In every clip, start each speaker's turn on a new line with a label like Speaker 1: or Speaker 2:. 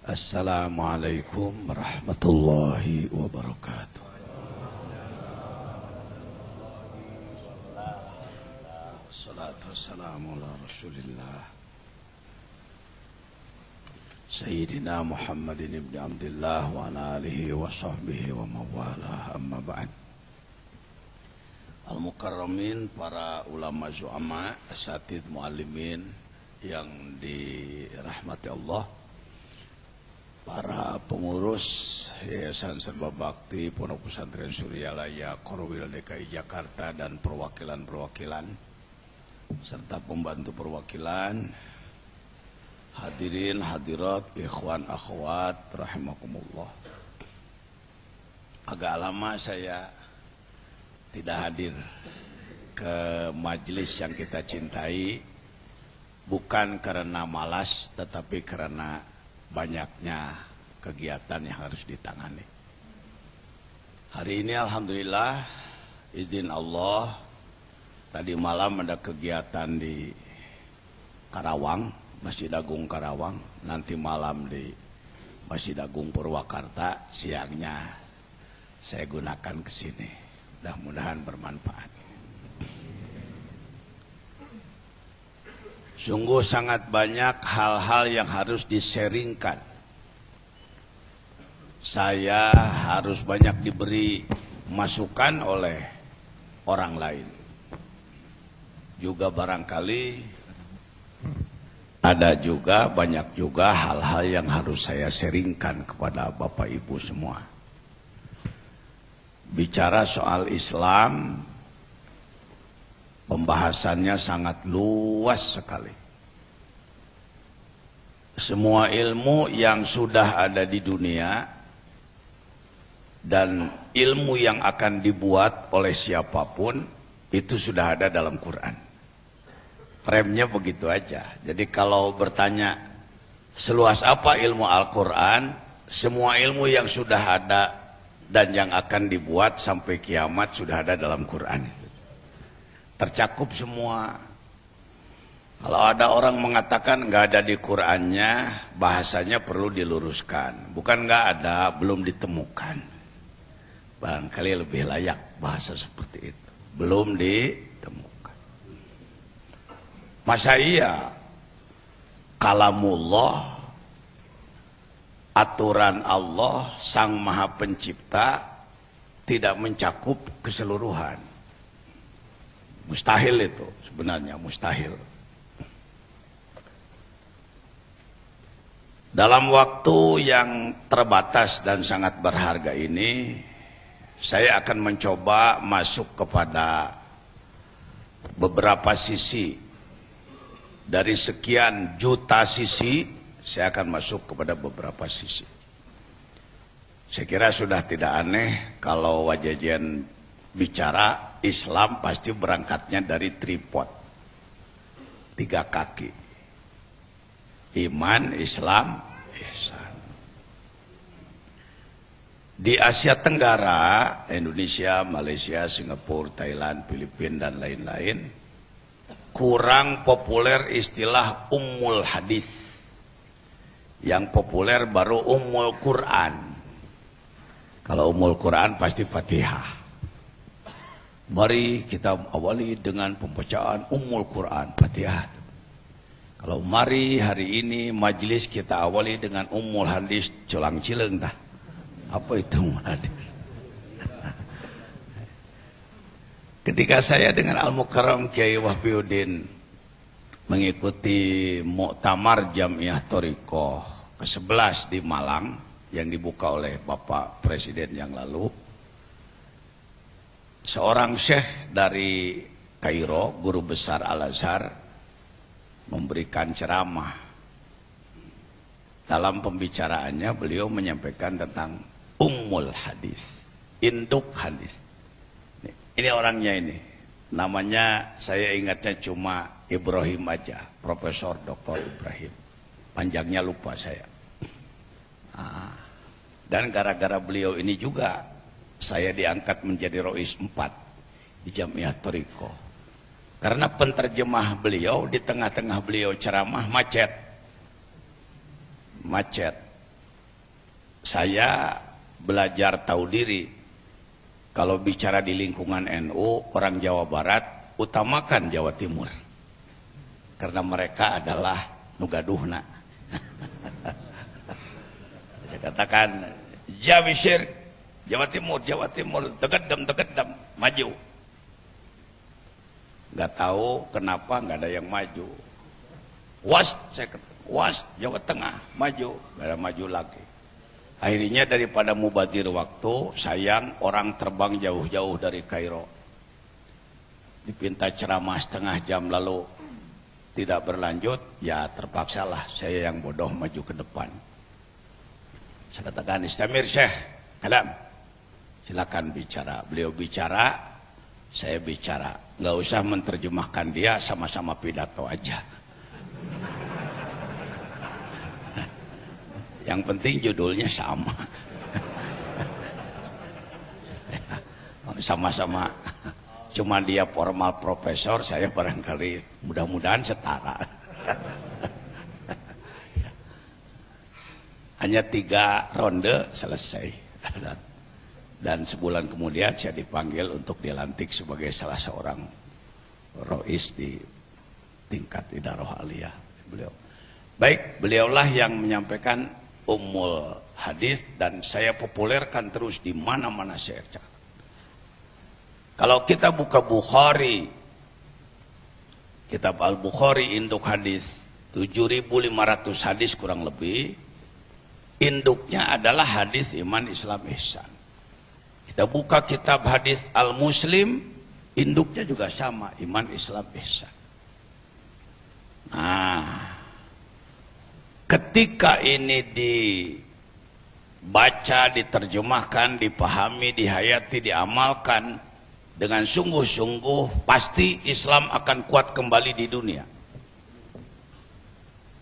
Speaker 1: Assalamualaikum warahmatullahi wabarakatuh. Wassalatu wassalamu ala Rasulillah Sayyidina Muhammadin ibn Abdullah wa ala alihi wa sahbihi wa mawalah, amma ba'd. Al-Mukarramin, para ulama zu'ama, asatidz muallimin yang dirahmati Allah, para pengurus Yayasan Serba Bakti Pondok Pesantren Suryalaya Korwil DKI Jakarta dan perwakilan-perwakilan serta pembantu perwakilan, hadirin hadirat, ikhwan akhwat rahimakumullah. Agak lama saya tidak hadir ke majelis yang kita cintai, bukan karena malas tetapi karena banyaknya kegiatan yang harus ditangani. Hari ini alhamdulillah izin Allah, tadi malam ada kegiatan di Karawang, Masjid Agung Karawang, nanti malam di Masjid Agung Purwakarta, siangnya saya gunakan ke sini. Mudah-mudahan bermanfaat. Sungguh sangat banyak hal-hal yang harus diseringkan. Saya harus banyak diberi masukan oleh orang lain. Juga barangkali ada juga banyak juga hal-hal yang harus saya seringkan kepada Bapak Ibu semua. Bicara soal Islam, pembahasannya sangat luas sekali. Semua ilmu yang sudah ada di dunia dan ilmu yang akan dibuat oleh siapapun itu sudah ada dalam Quran. Remnya begitu aja. Jadi kalau bertanya seluas apa ilmu Al-Quran, semua ilmu yang sudah ada dan yang akan dibuat sampai kiamat sudah ada dalam Quran. Tercakup semua. Kalau ada orang mengatakan nggak ada di Qurannya, bahasanya perlu diluruskan. Bukan nggak ada, belum ditemukan. Barangkali lebih layak bahasa seperti itu. Belum ditemukan. Masa iya kalamullah, aturan Allah Sang Maha Pencipta tidak mencakup keseluruhan? Mustahil itu, sebenarnya mustahil. Dalam waktu yang terbatas dan sangat berharga ini, saya akan mencoba masuk kepada beberapa sisi. Dari sekian juta sisi, saya akan masuk kepada beberapa sisi. Saya kira sudah tidak aneh kalau wajajian bicara Islam pasti berangkatnya dari tripod, 3 kaki. Iman, Islam, ihsan. Di Asia Tenggara, Indonesia, Malaysia, Singapura, Thailand, Filipina dan lain-lain, kurang populer istilah Ummul Hadis. Yang populer baru Ummul Quran. Kalau Ummul Quran pasti Fatihah. Mari kita awali dengan pembacaan Ummul Quran, Fatihah. Kalau mari hari ini majelis kita awali dengan Ummul Hadis, colang cileng dah. Apa itu Ummul Hadis? Ketika saya dengan Al-Mukarram Kiai Wahbiuddin mengikuti Muktamar Jamiah Thariqah ke-11 di Malang yang dibuka oleh Bapak Presiden yang lalu, seorang syekh dari Kairo, guru besar Al-Azhar, memberikan ceramah. Dalam pembicaraannya beliau menyampaikan tentang Ummul Hadis, induk hadis. Ini orangnya ini, namanya saya ingatnya cuma Ibrahim aja, Profesor Dr. Ibrahim. Panjangnya lupa saya. Dan gara-gara beliau ini juga saya diangkat menjadi Rois 4 di Jamiah Thariqah. Karena penterjemah beliau di tengah-tengah beliau ceramah macet. saya belajar tahu diri. Kalau bicara di lingkungan NU, orang Jawa Barat utamakan Jawa Timur. Karena mereka adalah nugaduhna. Saya katakan, Jawisir, Jawa Timur, tegedem, maju. Nggak tahu kenapa nggak ada yang maju. Was, Jawa Tengah, maju, nggak ada maju lagi. Akhirnya daripada mubadir waktu, sayang orang terbang jauh-jauh dari Kairo. Dipinta ceramah setengah jam lalu tidak berlanjut, ya terpaksalah saya yang bodoh maju ke depan. Saya katakan, Istamir Syekh, kalam, silakan bicara. Beliau bicara, saya bicara. Nggak usah menerjemahkan dia, sama-sama pidato aja. Yang penting judulnya sama. Sama-sama. Cuma dia formal profesor, saya barangkali mudah-mudahan setara. Hanya 3 ronde selesai. Dan sebulan kemudian saya dipanggil untuk dilantik sebagai salah seorang rois di tingkat Idaroh Aliyah. Beliaulah yang menyampaikan Ummul Hadis dan saya populerkan terus di mana-mana saya cari. Kalau kita buka Bukhari, kitab Al-Bukhari induk hadis 7.500 hadis kurang lebih, induknya adalah hadis iman Islam ihsan. Kita buka kitab hadis Al-Muslim, induknya juga sama, iman Islam ihsan. Nah, ketika ini dibaca, diterjemahkan, dipahami, dihayati, diamalkan dengan sungguh-sungguh, pasti Islam akan kuat kembali di dunia.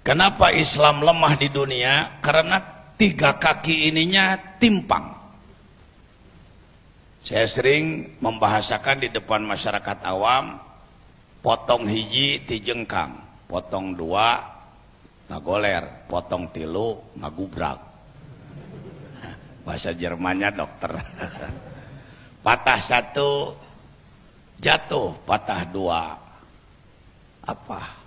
Speaker 1: Kenapa Islam lemah di dunia? Karena 3 kaki ininya timpang. Saya sering membahasakan di depan masyarakat awam, potong hiji tijengkang, potong 2 ngagoler, potong 3 ngagubrak. Bahasa Jermannya dokter. Patah 1 jatuh, patah 2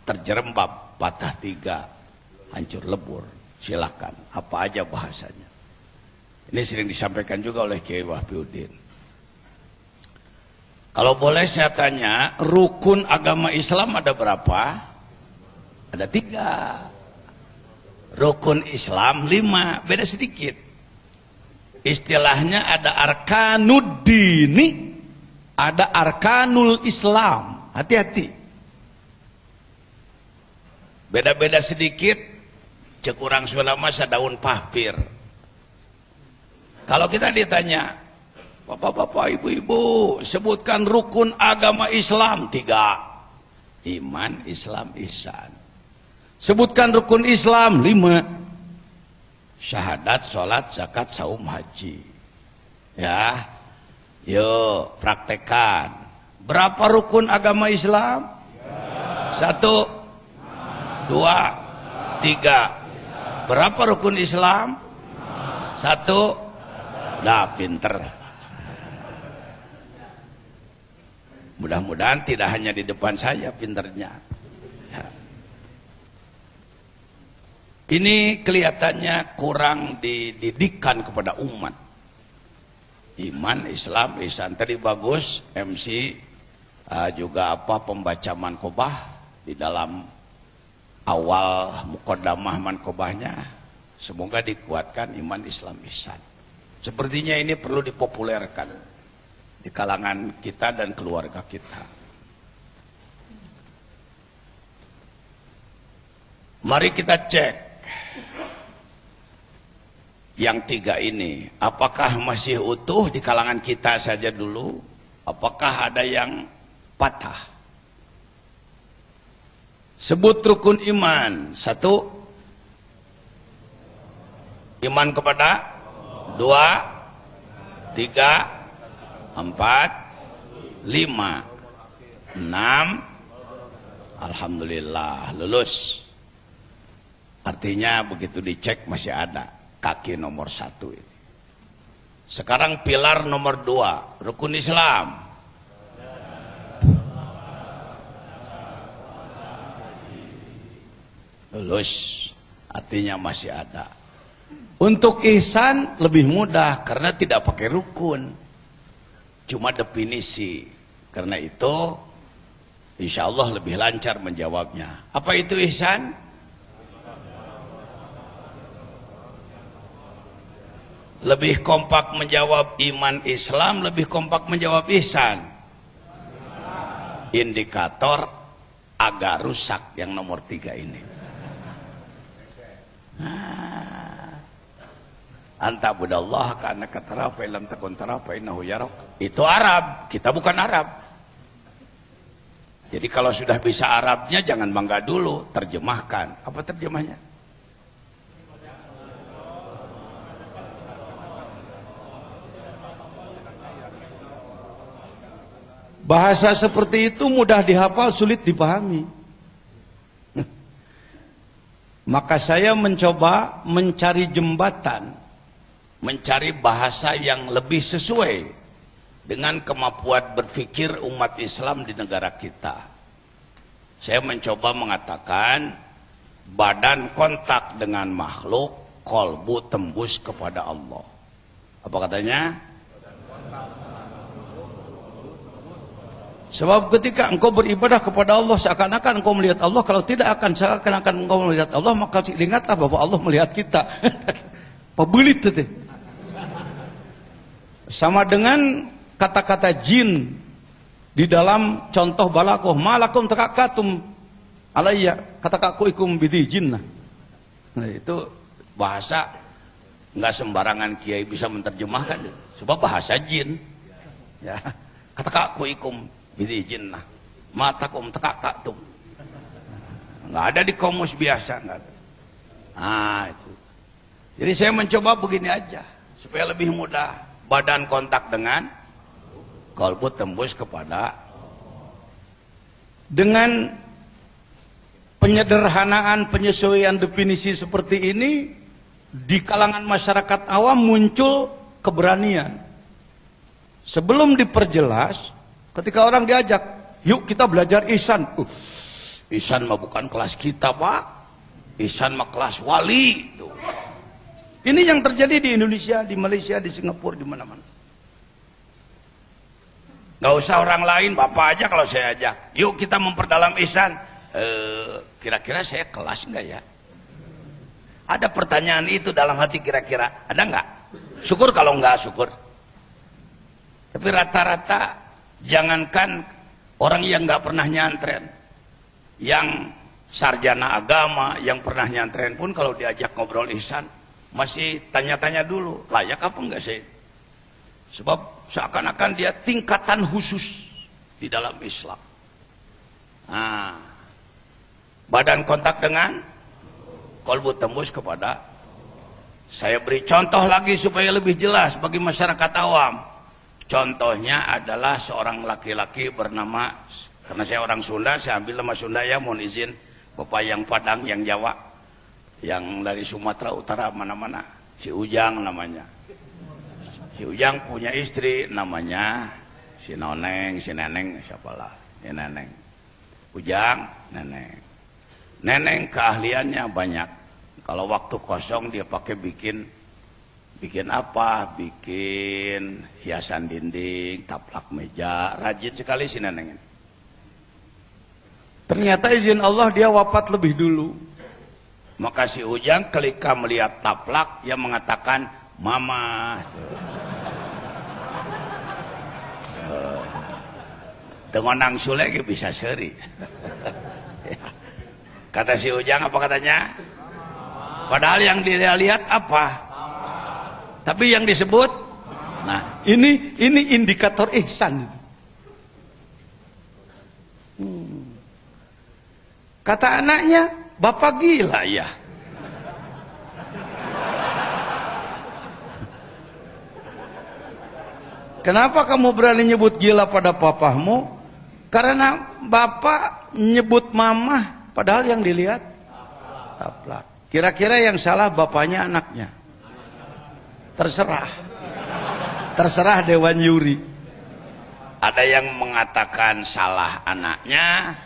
Speaker 1: terjerembab, patah 3 hancur lebur. Silakan, apa aja bahasanya. Ini sering disampaikan juga oleh Kiai Wahbiuddin. Kalau boleh saya tanya, rukun agama Islam ada berapa? Ada 3. Rukun Islam 5, beda sedikit. Istilahnya ada arkanud dini, ada arkanul Islam. Hati-hati. Beda-beda sedikit, cek urang sebelah masa daun pahpir. Kalau kita ditanya, bapak-bapak, ibu-ibu, sebutkan rukun agama Islam 3. Iman, Islam, ihsan. Sebutkan rukun Islam 5. Syahadat, sholat, zakat, saum, haji. Ya, yuk praktekan. Berapa rukun agama Islam? 1, 2, 3. Berapa rukun Islam? 1. Nah, pinter. Mudah-mudahan tidak hanya di depan saya pinternya. Ini kelihatannya kurang dididikan kepada umat. Iman, Islam, ihsan. Tadi bagus MC juga pembaca mankobah di dalam awal muqaddamah mankobahnya. Semoga dikuatkan iman, Islam, ihsan. Sepertinya ini perlu dipopulerkan di kalangan kita dan keluarga kita. Mari kita cek yang 3 ini, apakah masih utuh di kalangan kita saja dulu? Apakah ada yang patah? Sebut rukun iman. 1, iman kepada 2, 3, 4, 5, 6. Alhamdulillah lulus. Artinya begitu dicek masih ada. kaki nomor 1 ini. Sekarang pilar nomor 2, rukun Islam. Lulus, artinya masih ada. Untuk ihsan lebih mudah karena tidak pakai rukun, cuma definisi. Karena itu insya Allah lebih lancar menjawabnya. Apa itu ihsan? Lebih kompak menjawab iman Islam, lebih kompak menjawab ihsan. Indikator agak rusak yang nomor 3 ini. Anta budallah karena katara fa lam takun tara fa innahu yarak. Itu Arab, kita bukan Arab. Jadi kalau sudah bisa Arabnya jangan bangga dulu, terjemahkan. Apa terjemahnya? Bahasa seperti itu mudah dihafal, sulit dipahami. Maka saya mencoba mencari jembatan, mencari bahasa yang lebih sesuai dengan kemampuan berpikir umat Islam di negara kita. Saya mencoba mengatakan badan kontak dengan makhluk, kolbu tembus kepada Allah. Apa katanya? Sebab ketika engkau beribadah kepada Allah seakan-akan engkau melihat Allah, kalau tidak akan seakan-akan engkau melihat Allah, maka ingatlah bahwa Allah melihat kita. Pebelit itu. Sama dengan kata-kata jin di dalam contoh balakoh, malakum takakatum alayya katakakuikum bidhi jinnah. Nah, itu bahasa nggak sembarangan kiai bisa menerjemahkan, sebab bahasa jin. Ya, katakakuikum bidhi jinnah, matakum takakatum. Nggak ada di komus biasa, nggak ada. Nah, itu. Jadi saya mencoba begini aja supaya lebih mudah. Badan kontak dengan kalbu tembus kepada. Dengan penyederhanaan, penyesuaian definisi seperti ini, di kalangan masyarakat awam muncul keberanian. Sebelum diperjelas, ketika orang diajak, yuk kita belajar ihsan. Ihsan mah bukan kelas kita, Pak. Ihsan mah kelas wali. Tuh. Ini yang terjadi di Indonesia, di Malaysia, di Singapura, di mana-mana. Gak usah orang lain, Bapak aja kalau saya ajak. Yuk kita memperdalam ihsan. Kira-kira saya kelas enggak ya? Ada pertanyaan itu dalam hati kira-kira. Ada enggak? Syukur kalau enggak, syukur. Tapi rata-rata, jangankan orang yang enggak pernah nyantren, yang sarjana agama, yang pernah nyantren pun kalau diajak ngobrol ihsan, masih tanya-tanya dulu, layak apa enggak sih? Sebab seakan-akan dia tingkatan khusus di dalam Islam. Nah, badan kontak dengan kolbu tembus kepada. Saya beri contoh lagi supaya lebih jelas bagi masyarakat awam. Contohnya adalah seorang laki-laki bernama, karena saya orang Sunda, saya ambil nama Sunda ya, mohon izin Bapak yang Padang, yang Jawa, yang dari Sumatera Utara mana-mana, si Ujang namanya. Si Ujang punya istri namanya si Noneng, si Neneng, siapalah, si Neneng. Ujang, Neneng. Neneng keahliannya banyak. Kalau waktu kosong dia pakai bikin apa? Bikin hiasan dinding, taplak meja, rajin sekali si Neneng ini. Ternyata izin Allah dia wafat lebih dulu. Maka si Ujang ketika melihat taplak, dia mengatakan, Mama. Dengan nangsu lagi bisa seri. Kata si Ujang apa katanya? Padahal yang dia lihat apa? Tapi yang disebut, nah ini indikator ihsan. Kata anaknya, Bapak gila ya. Kenapa kamu berani nyebut gila pada papamu? Karena bapak nyebut mamah, padahal yang dilihat taplak. Kira-kira yang salah bapaknya anaknya? Terserah Dewan Juri. Ada yang mengatakan salah anaknya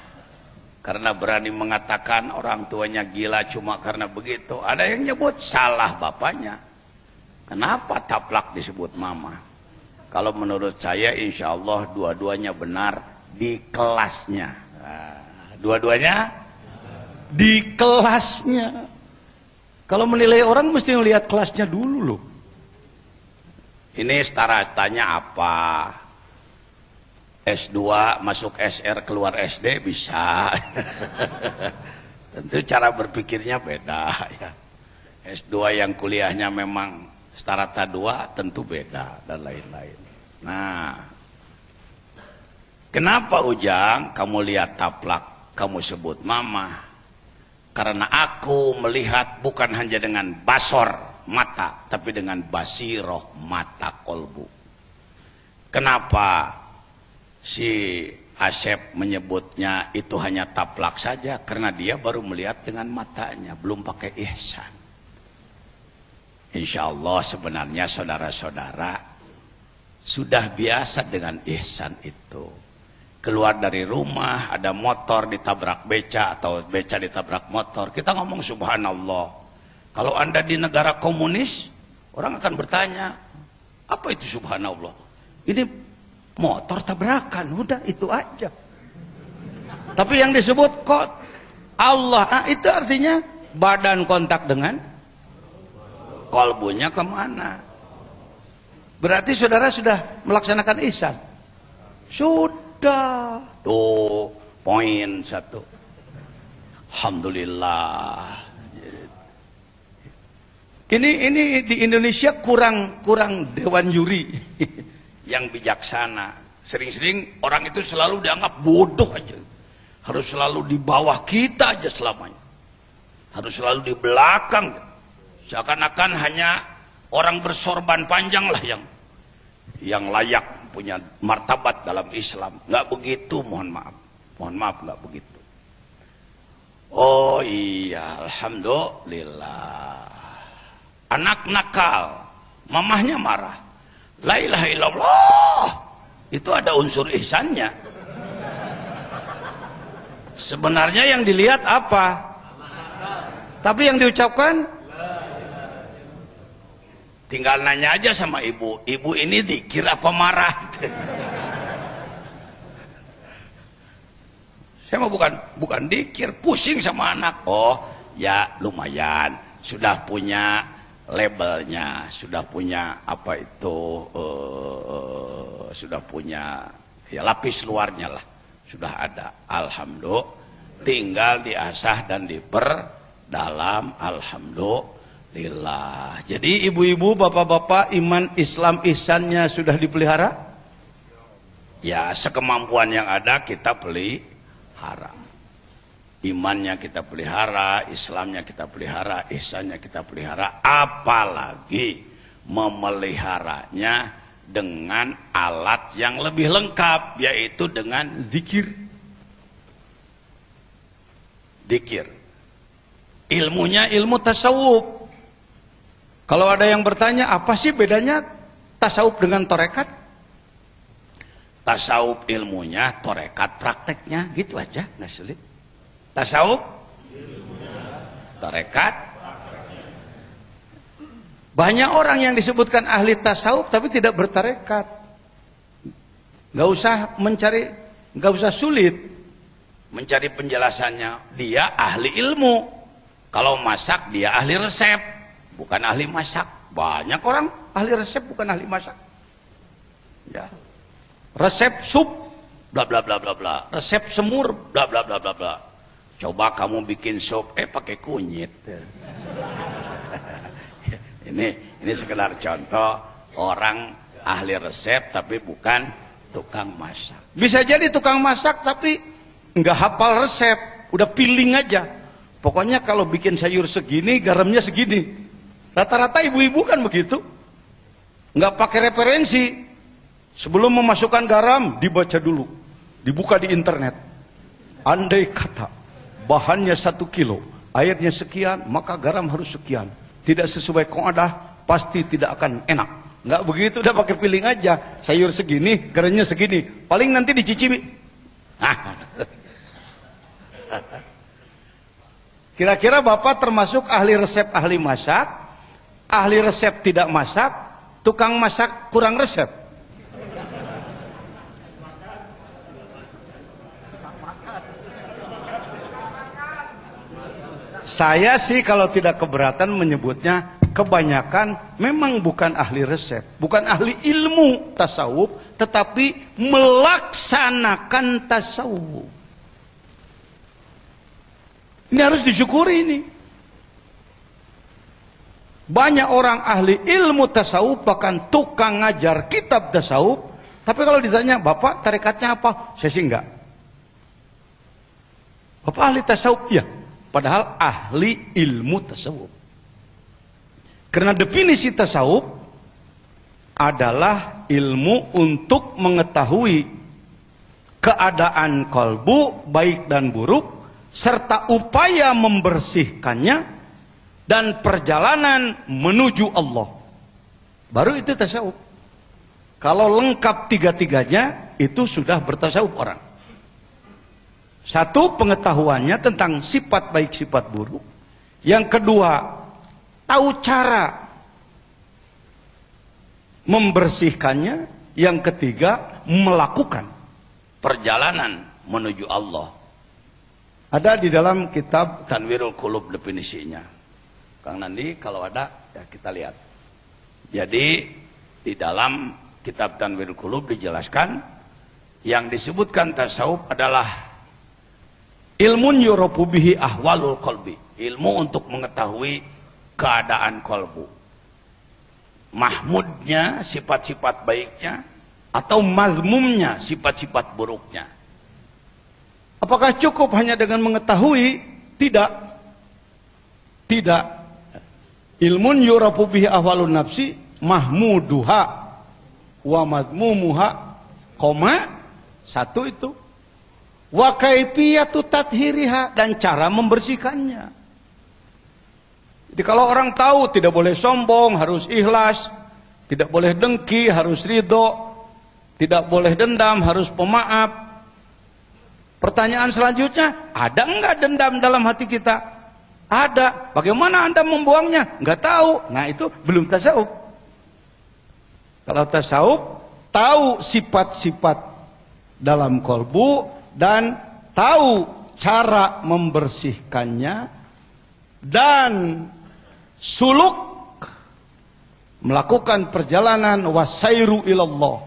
Speaker 1: karena berani mengatakan orang tuanya gila cuma karena begitu. Ada yang nyebut salah bapaknya. Kenapa taplak disebut mama? Kalau menurut saya insya Allah dua-duanya benar di kelasnya. Dua-duanya di kelasnya. Kalau menilai orang mesti melihat kelasnya dulu loh. Ini startanya apa? S2 masuk SR keluar SD bisa. Tentu cara berpikirnya beda ya. S2 yang kuliahnya memang starata 2 tentu beda dan lain-lain. Nah, kenapa Ujang kamu lihat taplak kamu sebut mama? Karena aku melihat bukan hanya dengan basor mata tapi dengan basiroh mata kolbu. Kenapa si Asep menyebutnya itu hanya taplak saja? Karena dia baru melihat dengan matanya, belum pakai ihsan. Insya Allah sebenarnya saudara-saudara sudah biasa dengan ihsan itu. Keluar dari rumah ada motor ditabrak beca atau beca ditabrak motor, kita ngomong subhanallah. Kalau Anda di negara komunis, orang akan bertanya, apa itu subhanallah? Ini motor tabrakan, udah itu aja. Tapi yang disebut kok Allah, itu artinya badan kontak dengan kolbunya kemana? Berarti saudara sudah melaksanakan ihsan. Sudah. Tuh poin 1. Alhamdulillah. Ini di Indonesia kurang Dewan Juri yang bijaksana. Sering-sering orang itu selalu dianggap bodoh aja. Harus selalu di bawah kita aja selamanya. Harus selalu di belakang. Seakan-akan hanya orang bersorban panjang lah yang layak punya martabat dalam Islam. Nggak begitu, mohon maaf. Mohon maaf, nggak begitu. Oh iya, alhamdulillah. Anak nakal, mamahnya marah. La ilaha illallah. Itu ada unsur ihsannya. Sebenarnya yang dilihat apa? Tapi yang diucapkan tinggal nanya aja sama ibu. Ibu ini dikira apa marah? Saya mah bukan dikir, pusing sama anak. Oh, ya lumayan. Sudah punya labelnya, sudah punya apa itu, sudah punya ya lapis luarnya lah, sudah ada. Alhamdulillah, tinggal diasah dan diperdalam. Alhamdulillah. Jadi ibu-ibu, bapak-bapak, iman Islam ihsannya sudah dipelihara? Ya sekemampuan yang ada kita pelihara. Imannya kita pelihara, Islamnya kita pelihara, ihsannya kita pelihara, apalagi memeliharanya dengan alat yang lebih lengkap, yaitu dengan zikir. Zikir. Ilmunya ilmu tasawuf. Kalau ada yang bertanya, apa sih bedanya tasawuf dengan torekat? Tasawuf ilmunya, torekat prakteknya, gitu aja, nggak sulit. Tasawuf, tarekat. Banyak orang yang disebutkan ahli tasawuf tapi tidak bertarekat. Gak usah mencari, gak usah sulit mencari penjelasannya. Dia ahli ilmu. Kalau masak dia ahli resep, bukan ahli masak. Banyak orang ahli resep bukan ahli masak. Ya. Resep sup, bla bla bla bla bla. Resep semur, bla bla bla bla bla. Coba kamu bikin sup, pakai kunyit. Ini sekedar contoh orang ahli resep tapi bukan tukang masak. Bisa jadi tukang masak tapi nggak hafal resep, udah feeling aja. Pokoknya kalau bikin sayur segini, garamnya segini. Rata-rata ibu-ibu kan begitu, nggak pakai referensi. Sebelum memasukkan garam dibaca dulu, dibuka di internet. Andai kata bahannya 1 kilo, airnya sekian, maka garam harus sekian. Tidak sesuai kaidah, pasti tidak akan enak. Nggak begitu, udah pakai feeling aja. Sayur segini, garamnya segini, paling nanti dicicipi. Kira-kira Bapak termasuk ahli resep, ahli masak, ahli resep tidak masak, tukang masak kurang resep? Saya sih kalau tidak keberatan menyebutnya kebanyakan memang bukan ahli resep, bukan ahli ilmu tasawuf, tetapi melaksanakan tasawuf. Ini harus disyukuri ini. Banyak orang ahli ilmu tasawuf, bahkan tukang ngajar kitab tasawuf, tapi kalau ditanya, Bapak tarekatnya apa? Saya sih enggak. Bapak ahli tasawuf? Ya. Padahal ahli ilmu tasawuf. Karena definisi tasawuf adalah ilmu untuk mengetahui keadaan kalbu baik dan buruk, serta upaya membersihkannya dan perjalanan menuju Allah. Baru itu tasawuf. Kalau lengkap tiga-tiganya, itu sudah bertasawuf orang. Satu, pengetahuannya tentang sifat baik sifat buruk. Yang kedua, tahu cara membersihkannya. Yang ketiga, melakukan perjalanan menuju Allah. Ada di dalam kitab Tanwirul Qulub definisinya. Kang Nandi kalau ada ya kita lihat. Jadi di dalam kitab Tanwirul Qulub dijelaskan yang disebutkan tasawuf adalah ilmun yurafu bihi ahwalul qalbi, ilmu untuk mengetahui keadaan kalbu, mahmudnya, sifat-sifat baiknya, atau mazmumnya, sifat-sifat buruknya. Apakah cukup hanya dengan mengetahui? Tidak. Tidak. Ilmun yurafu bihi ahwalun nafsi mahmuduha wa mazmumuha, satu itu. Wa kaifiyatu tathhiriha, dan cara membersihkannya. Jadi kalau orang tahu tidak boleh sombong, harus ikhlas, tidak boleh dengki, harus ridho, tidak boleh dendam, harus pemaaf. Pertanyaan selanjutnya, ada enggak dendam dalam hati kita? Ada. Bagaimana Anda membuangnya? Enggak tahu. Nah, itu belum tasawuf. Kalau tasawuf, tahu sifat-sifat dalam kalbu dan tahu cara membersihkannya, dan suluk, melakukan perjalanan wasairu ilallah,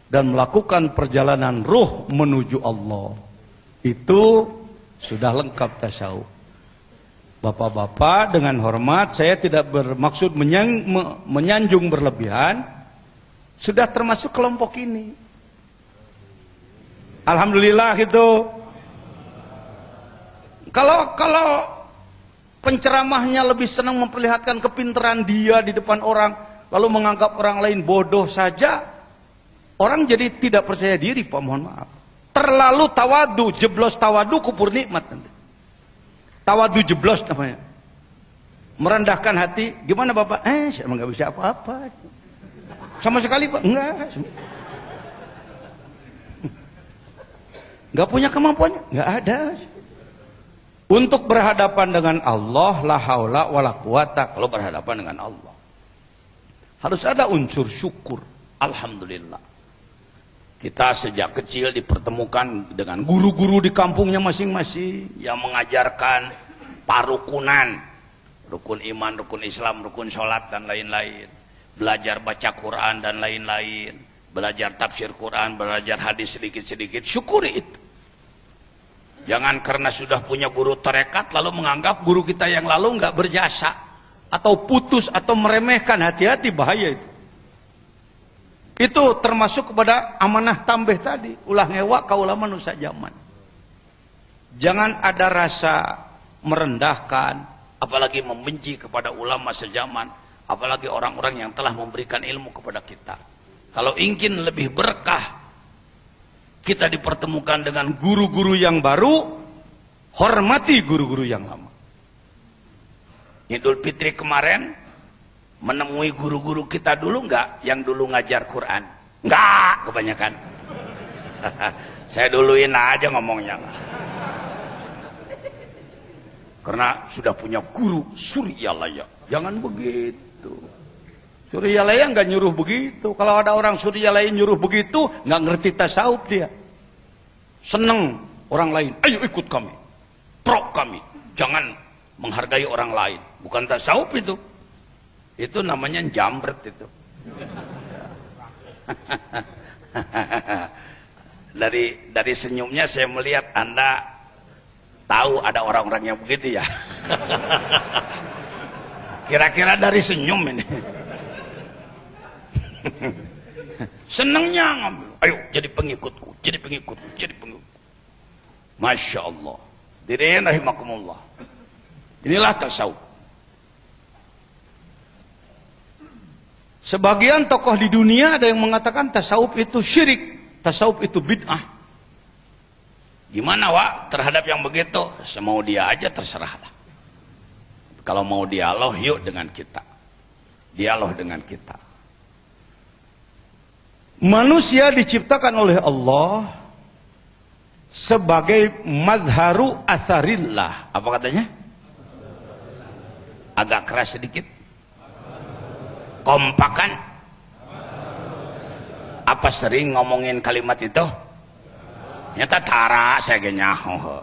Speaker 1: dan melakukan perjalanan ruh menuju Allah. Itu sudah lengkap tasawuf. Bapak-bapak, dengan hormat, saya tidak bermaksud menyanjung berlebihan, sudah termasuk kelompok ini. Alhamdulillah gitu. Kalau penceramahnya lebih senang memperlihatkan kepintaran dia di depan orang, lalu menganggap orang lain bodoh saja, orang jadi tidak percaya diri, Pak, mohon maaf. Terlalu tawadu, jeblos tawadu, kupur nikmat nanti. Tawadu jeblos namanya. Merendahkan hati, gimana Bapak? Saya emang gak bisa apa-apa. Sama sekali Pak, enggak. Gak punya kemampuannya, gak ada. Untuk berhadapan dengan Allah, la haula wala quwata, kalau berhadapan dengan Allah harus ada unsur syukur. Alhamdulillah, kita sejak kecil dipertemukan dengan guru-guru di kampungnya masing-masing yang mengajarkan parukunan, rukun iman, rukun Islam, rukun sholat, dan lain-lain. Belajar baca Quran dan lain-lain, belajar tafsir Quran, belajar hadis sedikit-sedikit. Syukuri itu. Jangan karena sudah punya guru tarekat lalu menganggap guru kita yang lalu nggak berjasa, atau putus, atau meremehkan. Hati-hati, bahaya itu. Itu termasuk kepada amanah tambah tadi, ulah ngewa kaulah manusia zaman. Jangan ada rasa merendahkan, apalagi membenci kepada ulama sejaman, apalagi orang-orang yang telah memberikan ilmu kepada kita. Kalau ingin lebih berkah, kita dipertemukan dengan guru-guru yang baru, hormati guru-guru yang lama. Idul Fitri kemarin, menemui guru-guru kita dulu nggak yang dulu ngajar Quran? Nggak, kebanyakan. Saya duluin aja ngomongnya. Karena sudah punya guru Suryalaya. Jangan begitu. Suryalaya nggak nyuruh begitu. Kalau ada orang Suryalaya nyuruh begitu, nggak ngerti tasawuf dia. Seneng orang lain, ayo ikut kami, pro kami. Jangan menghargai orang lain. Bukan tasawuf itu. Itu namanya jambret itu. Dari senyumnya saya melihat Anda tahu ada orang-orang yang begitu ya. Kira-kira dari senyum ini. Senengnya ngambil. Ayo jadi pengikutku, jadi pengikutku, jadi pengikutku. Masya Allah. Dirin rahimakumullah. Inilah tasawuf. Sebagian tokoh di dunia ada yang mengatakan tasawuf itu syirik, tasawuf itu bid'ah. Gimana Wak terhadap yang begitu? Semau dia aja terserahlah. Kalau mau dialog yuk dengan kita. Dialog dengan kita. Manusia diciptakan oleh Allah sebagai madharu atharillah. Apa katanya? Agak keras sedikit. Kompakan. Apa sering ngomongin kalimat itu? Nyata tara saya genyaho.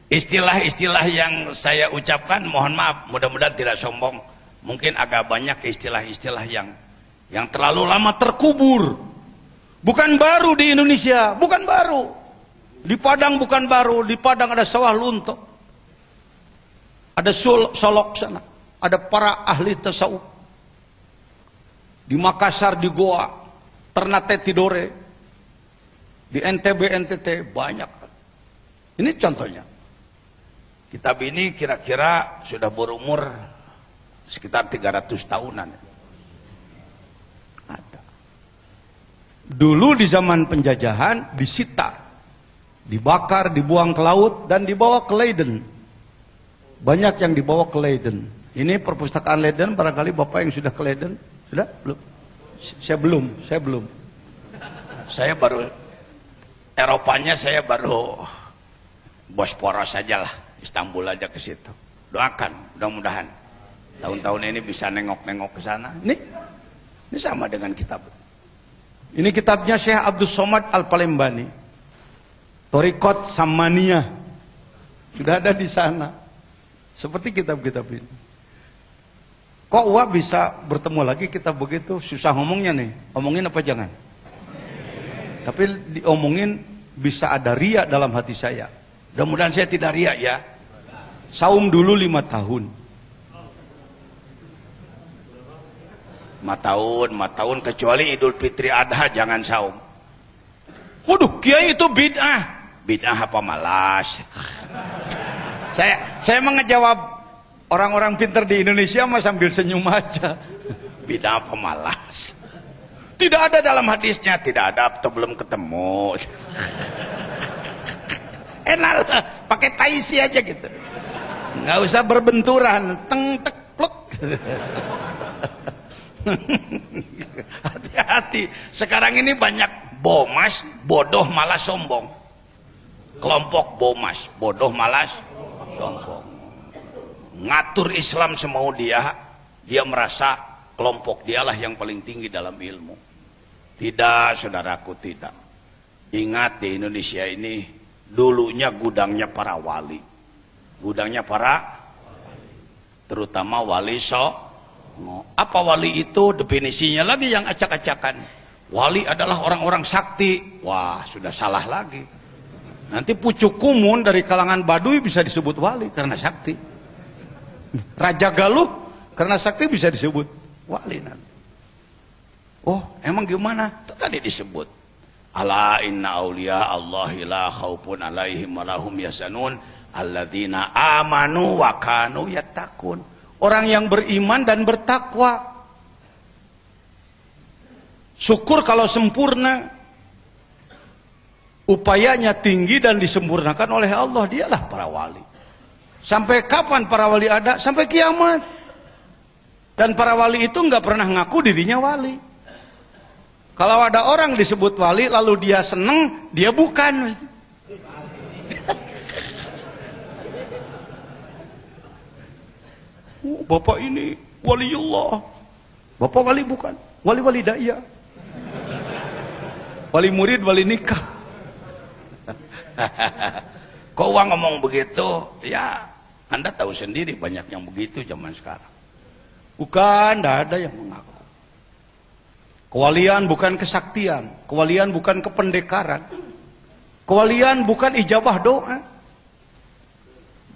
Speaker 1: Istilah-istilah yang saya ucapkan mohon maaf, mudah-mudahan tidak sombong. Mungkin agak banyak istilah-istilah yang terlalu lama terkubur. Bukan baru di Indonesia, bukan baru. Di Padang bukan baru, di Padang ada sawah lunto. Ada solok sana. Ada para ahli tasawuf. Di Makassar, di Goa, Ternate Tidore, di NTB, NTT, banyak. Ini contohnya. Kitab ini kira-kira sudah berumur sekitar 300 tahunan. Ada. Dulu di zaman penjajahan disita, dibakar, dibuang ke laut, dan dibawa ke Leiden. Banyak yang dibawa ke Leiden. Ini perpustakaan Leiden, barangkali Bapak yang sudah ke Leiden. Sudah? Belum? Saya belum. Saya baru, Eropanya saya baru Bosporos saja lah. Istanbul aja ke situ. Doakan, mudah-mudahan tahun-tahun ini bisa nengok-nengok ke sana. Ini sama dengan kitab. Ini kitabnya Syekh Abdul Somad Al-Palembani. Torikot Samaniyah. Sudah ada di sana. Seperti kitab-kitab ini. Kok Wak bisa bertemu lagi kitab begitu? Susah ngomongnya nih. Omongin apa jangan? Tapi diomongin bisa ada riak dalam hati saya. Mudah-mudahan saya tidak riak ya. Saum dulu 5 tahun. 5 tahun kecuali Idul Fitri Adha jangan saum. Waduh, kiai itu bid'ah. Bid'ah apa malas? Saya mengejawab orang-orang pintar di Indonesia mah sambil senyum aja. Bid'ah apa malas? Tidak ada dalam hadisnya, tidak ada atau belum ketemu. Enak lah, pakai taisi aja gitu. Nggak usah berbenturan, teng tek pluk. Hati-hati. Sekarang ini banyak bomas, bodoh malas sombong. Kelompok bomas, bodoh malas sombong. Ngatur Islam semau dia merasa kelompok dialah yang paling tinggi dalam ilmu. Tidak, saudaraku, tidak. Ingat di Indonesia ini dulunya gudangnya para wali. Gudangnya para terutama wali Apa wali itu? Definisinya lagi yang acak-acakan. Wali adalah orang-orang sakti. Wah, sudah salah lagi. Nanti pucuk kumun dari kalangan Baduy bisa disebut wali karena sakti. Raja Galuh karena sakti bisa disebut wali nanti. Oh, emang gimana? Tadi disebut. Ala inna awliya Allahi la khawfun alaihim wa lahum yasanun alladzina amanu wa kanu yattaqun. Orang yang beriman dan bertakwa. Syukur kalau sempurna. Upayanya tinggi dan disempurnakan oleh Allah. Dialah para wali.
Speaker 2: Sampai kapan para wali ada? Sampai kiamat. Dan para wali itu nggak pernah ngaku dirinya wali. Kalau ada orang disebut wali lalu dia seneng, dia bukan. Bapak ini waliullah. Bapak wali bukan. Wali-wali da'iyah. Wali murid, wali nikah.
Speaker 1: Kok uang ngomong begitu? Ya, Anda tahu sendiri banyak yang begitu zaman sekarang.
Speaker 2: Bukan, tidak ada yang mengaku. Kewalian bukan kesaktian. Kewalian bukan kependekaran. Kewalian bukan ijabah doa.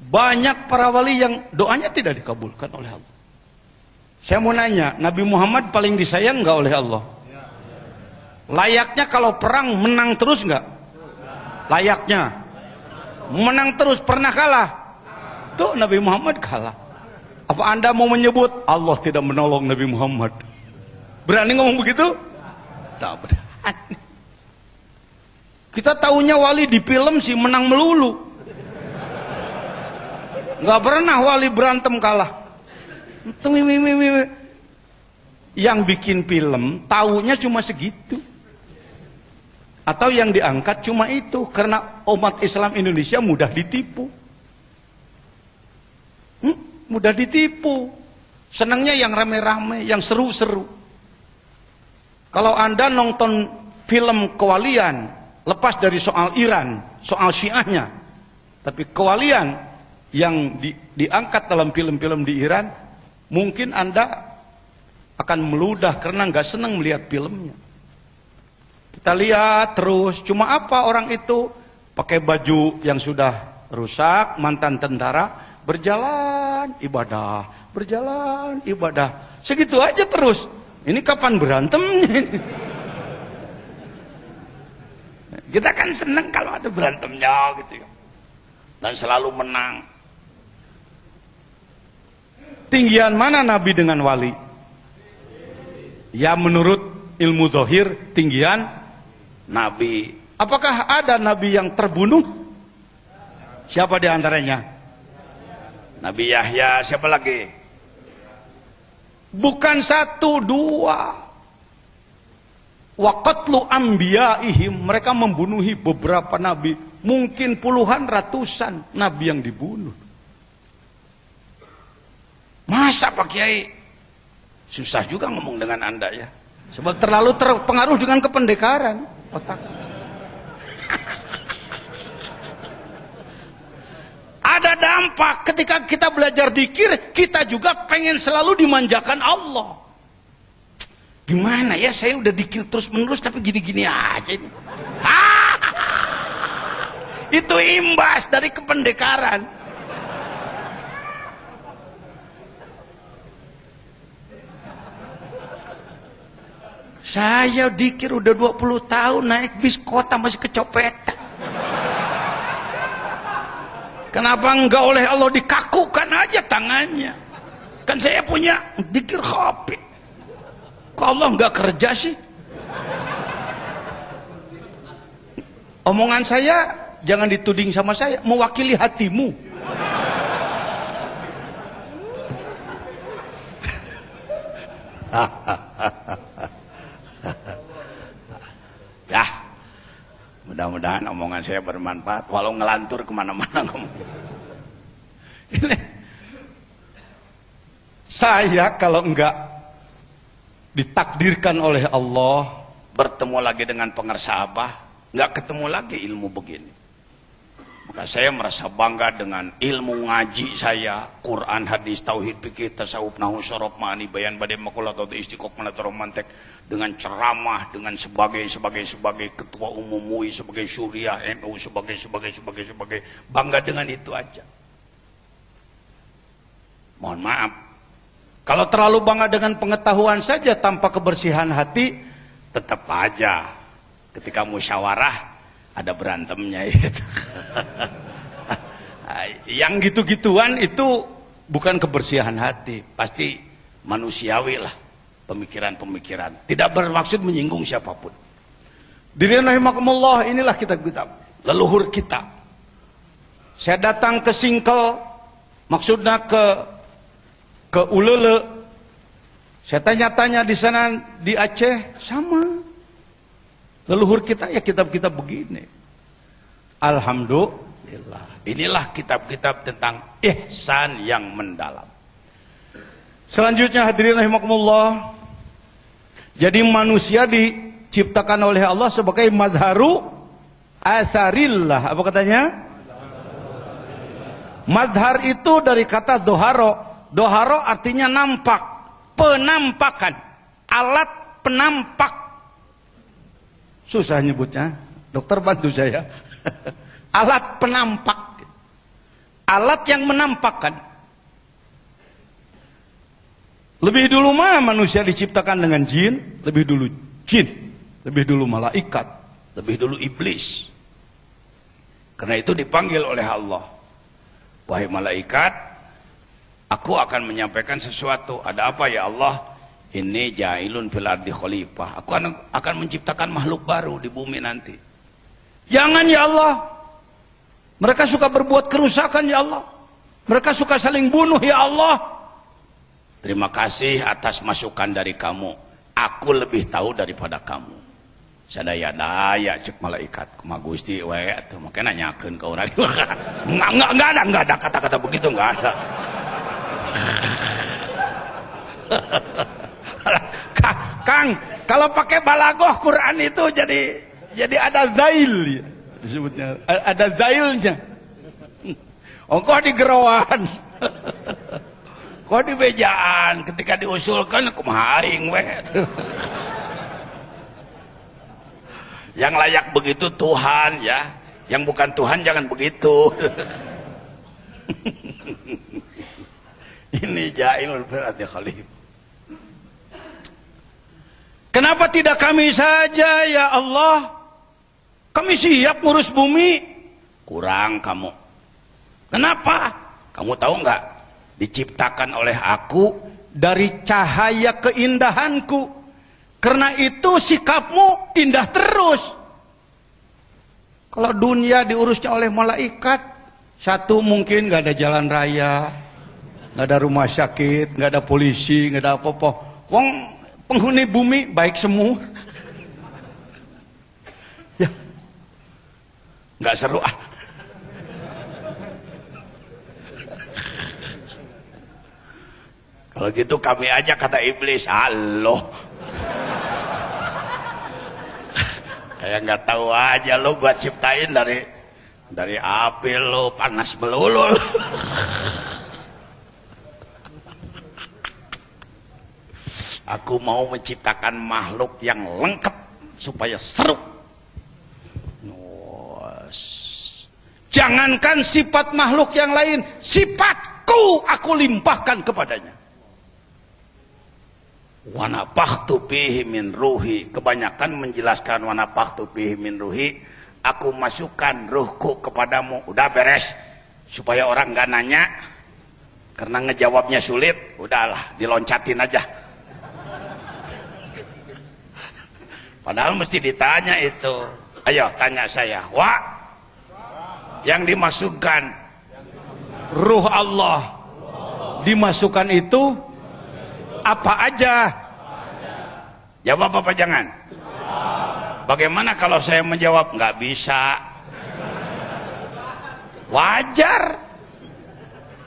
Speaker 2: Banyak para wali yang doanya tidak dikabulkan oleh Allah. Saya mau nanya, Nabi Muhammad paling disayang nggak oleh Allah? Layaknya kalau perang menang terus nggak? Layaknya menang terus, pernah kalah? Tuh Nabi Muhammad kalah. Apa Anda mau menyebut Allah tidak menolong Nabi Muhammad? Berani ngomong begitu? Tak berani. Kita tahunya wali di film sih menang melulu. Nggak pernah wali berantem kalah. Yang bikin film tahunya cuma segitu. Atau yang diangkat cuma itu. Karena umat Islam Indonesia mudah ditipu. Mudah ditipu. Senangnya yang rame-rame, yang seru-seru. Kalau Anda nonton film kewalian, lepas dari soal Iran, soal Syiahnya, tapi kewalian yang diangkat dalam film-film di Iran, mungkin Anda akan meludah karena nggak senang melihat filmnya. Kita lihat terus, cuma apa orang itu pakai baju yang sudah rusak, mantan tentara, berjalan ibadah, segitu aja terus. Ini kapan berantemnya? Kita kan seneng kalau ada berantemnya gitu ya. Dan selalu menang. Tinggian mana Nabi dengan wali? Ya menurut ilmu zahir tinggian Nabi. Apakah ada Nabi yang terbunuh? Siapa di antaranya?
Speaker 1: Nabi Yahya, siapa lagi?
Speaker 2: Bukan satu, dua. Wa qatlu anbiya'ihim, mereka membunuhi beberapa nabi, mungkin puluhan, ratusan nabi yang dibunuh. Masa Pak Kiai? Susah juga ngomong dengan Anda ya. Sebab terlalu terpengaruh dengan kependekaran otak. Ada dampak ketika kita belajar dzikir, kita juga pengen selalu dimanjakan Allah. Gimana ya, saya udah dzikir terus menerus tapi gini-gini aja ini. Itu imbas dari kependekaran. Saya dzikir udah 20 tahun, naik bis kota masih kecopetan. Kenapa enggak oleh Allah dikakukan aja tangannya? Kan saya punya dzikir khafi. Kok Allah enggak kerja sih? Omongan saya jangan dituding sama saya, mewakili hatimu. Ya, mudah-mudahan omongan saya bermanfaat, walau ngelantur kemana-mana ngomong. Saya kalau enggak ditakdirkan oleh Allah bertemu lagi dengan pengarsa Abah, enggak ketemu lagi ilmu begini. Maka saya merasa bangga dengan ilmu ngaji saya, Quran, hadis, tauhid, fikih, tasawuf, nahwu, syaraf, ma'ani, bayan, badai, makulat, atau istiqomah, atau mantek, dengan ceramah, dengan sebagai ketua umum MUI, sebagai syuriah NU, sebagai bangga dengan itu aja. Mohon maaf, kalau terlalu bangga dengan pengetahuan saja tanpa kebersihan hati, tetap aja ketika musyawarah ada berantemnya itu. Yang gitu-gituan itu bukan kebersihan hati, pasti manusiawi lah pemikiran-pemikiran, tidak bermaksud menyinggung siapapun. Diri rahimakumullah, inilah kita leluhur kita. Saya datang ke Singkel Maksudnya ke Ulele. Saya tanya-tanya di sana di Aceh sama. Leluhur kita ya kitab-kitab begini. Alhamdulillah. Inilah kitab-kitab tentang ihsan yang mendalam. Selanjutnya hadirin rahimakumullah. Jadi manusia diciptakan oleh Allah sebagai mazharu asarillah. Apa katanya? Mazhar itu dari kata doharo. Doharo artinya nampak. Penampakan, alat penampak. Susah nyebutnya, dokter bantu saya. Alat penampak, alat yang menampakkan. Lebih dulu mana manusia diciptakan dengan jin? Lebih dulu jin, lebih dulu malaikat, lebih dulu iblis. Karena itu dipanggil oleh Allah, wahai malaikat, aku akan menyampaikan sesuatu. Ada apa ya Allah? Ini jailun fil ardi khalifah. Aku akan menciptakan makhluk baru di bumi nanti. Jangan ya Allah. Mereka suka berbuat kerusakan ya Allah. Mereka suka saling bunuh ya Allah. Terima kasih atas masukan dari kamu. Aku lebih tahu daripada kamu. Sadaya-daya cek malaikat. Kuma Gusti we atuh make nanyakeun ka urang. Enggak ada kata-kata begitu, enggak ada. Kang, kalau pakai balagoh Quran itu jadi ada zail disebutnya, ada zailnya. Oh, kok digerawan, kok dibejaan ketika diusulkan kumaha aing we. Yang layak begitu Tuhan ya, yang bukan Tuhan jangan begitu. Ini jailul fil ardi khalifah. Kenapa tidak kami saja ya Allah? Kami siap ngurus bumi. Kurang kamu. Kenapa? Kamu tahu nggak? Diciptakan oleh aku dari cahaya keindahanku. Karena itu sikapmu indah terus. Kalau dunia diurusnya oleh malaikat, satu mungkin nggak ada jalan raya, nggak ada rumah sakit, nggak ada polisi, nggak ada apa-apa. Wong penghuni bumi baik semua. Ya, nggak seru ah. Kalau gitu kami aja kata iblis, halo. Kayak nggak tahu aja lo gua ciptain dari api lo panas melulu. Aku mau menciptakan makhluk yang lengkap supaya seru. Jangankan sifat makhluk yang lain, sifatku aku limpahkan kepadanya. Wa nafakhtu fihi min ruhi. Kebanyakan menjelaskan wa nafakhtu fihi min ruhi. Aku masukkan ruhku kepadamu. Udah beres. Supaya orang gak nanya. Karena ngejawabnya sulit. Udahlah diloncatin aja. Padahal mesti ditanya itu. Ayo tanya saya. Wah, yang dimasukkan ruh Allah dimasukkan itu apa aja? Jawab apa jangan? Bagaimana kalau saya menjawab nggak bisa? Wajar.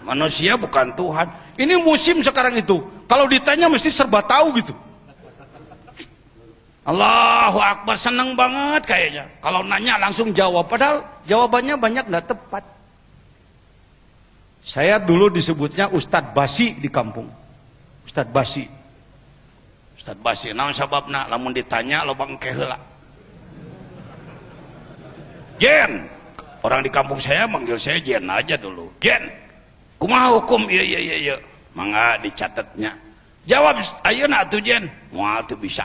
Speaker 2: Manusia bukan Tuhan. Ini musim sekarang itu. Kalau ditanya mesti serba tahu gitu. Allahu Akbar, seneng banget kayaknya. Kalau nanya langsung jawab. Padahal jawabannya banyak nggak tepat. Saya dulu disebutnya Ustadz Basi di kampung. Ustadz Basi. Ustadz Basi. Naon sababna lamun ditanya lobang keheula. Jen. Orang di kampung saya manggil saya Jen aja dulu. Jen. Kumaha hukum? Iya. Mangga dicatatnya. Jawab ayeuna atuh Jen. Moal teu bisa.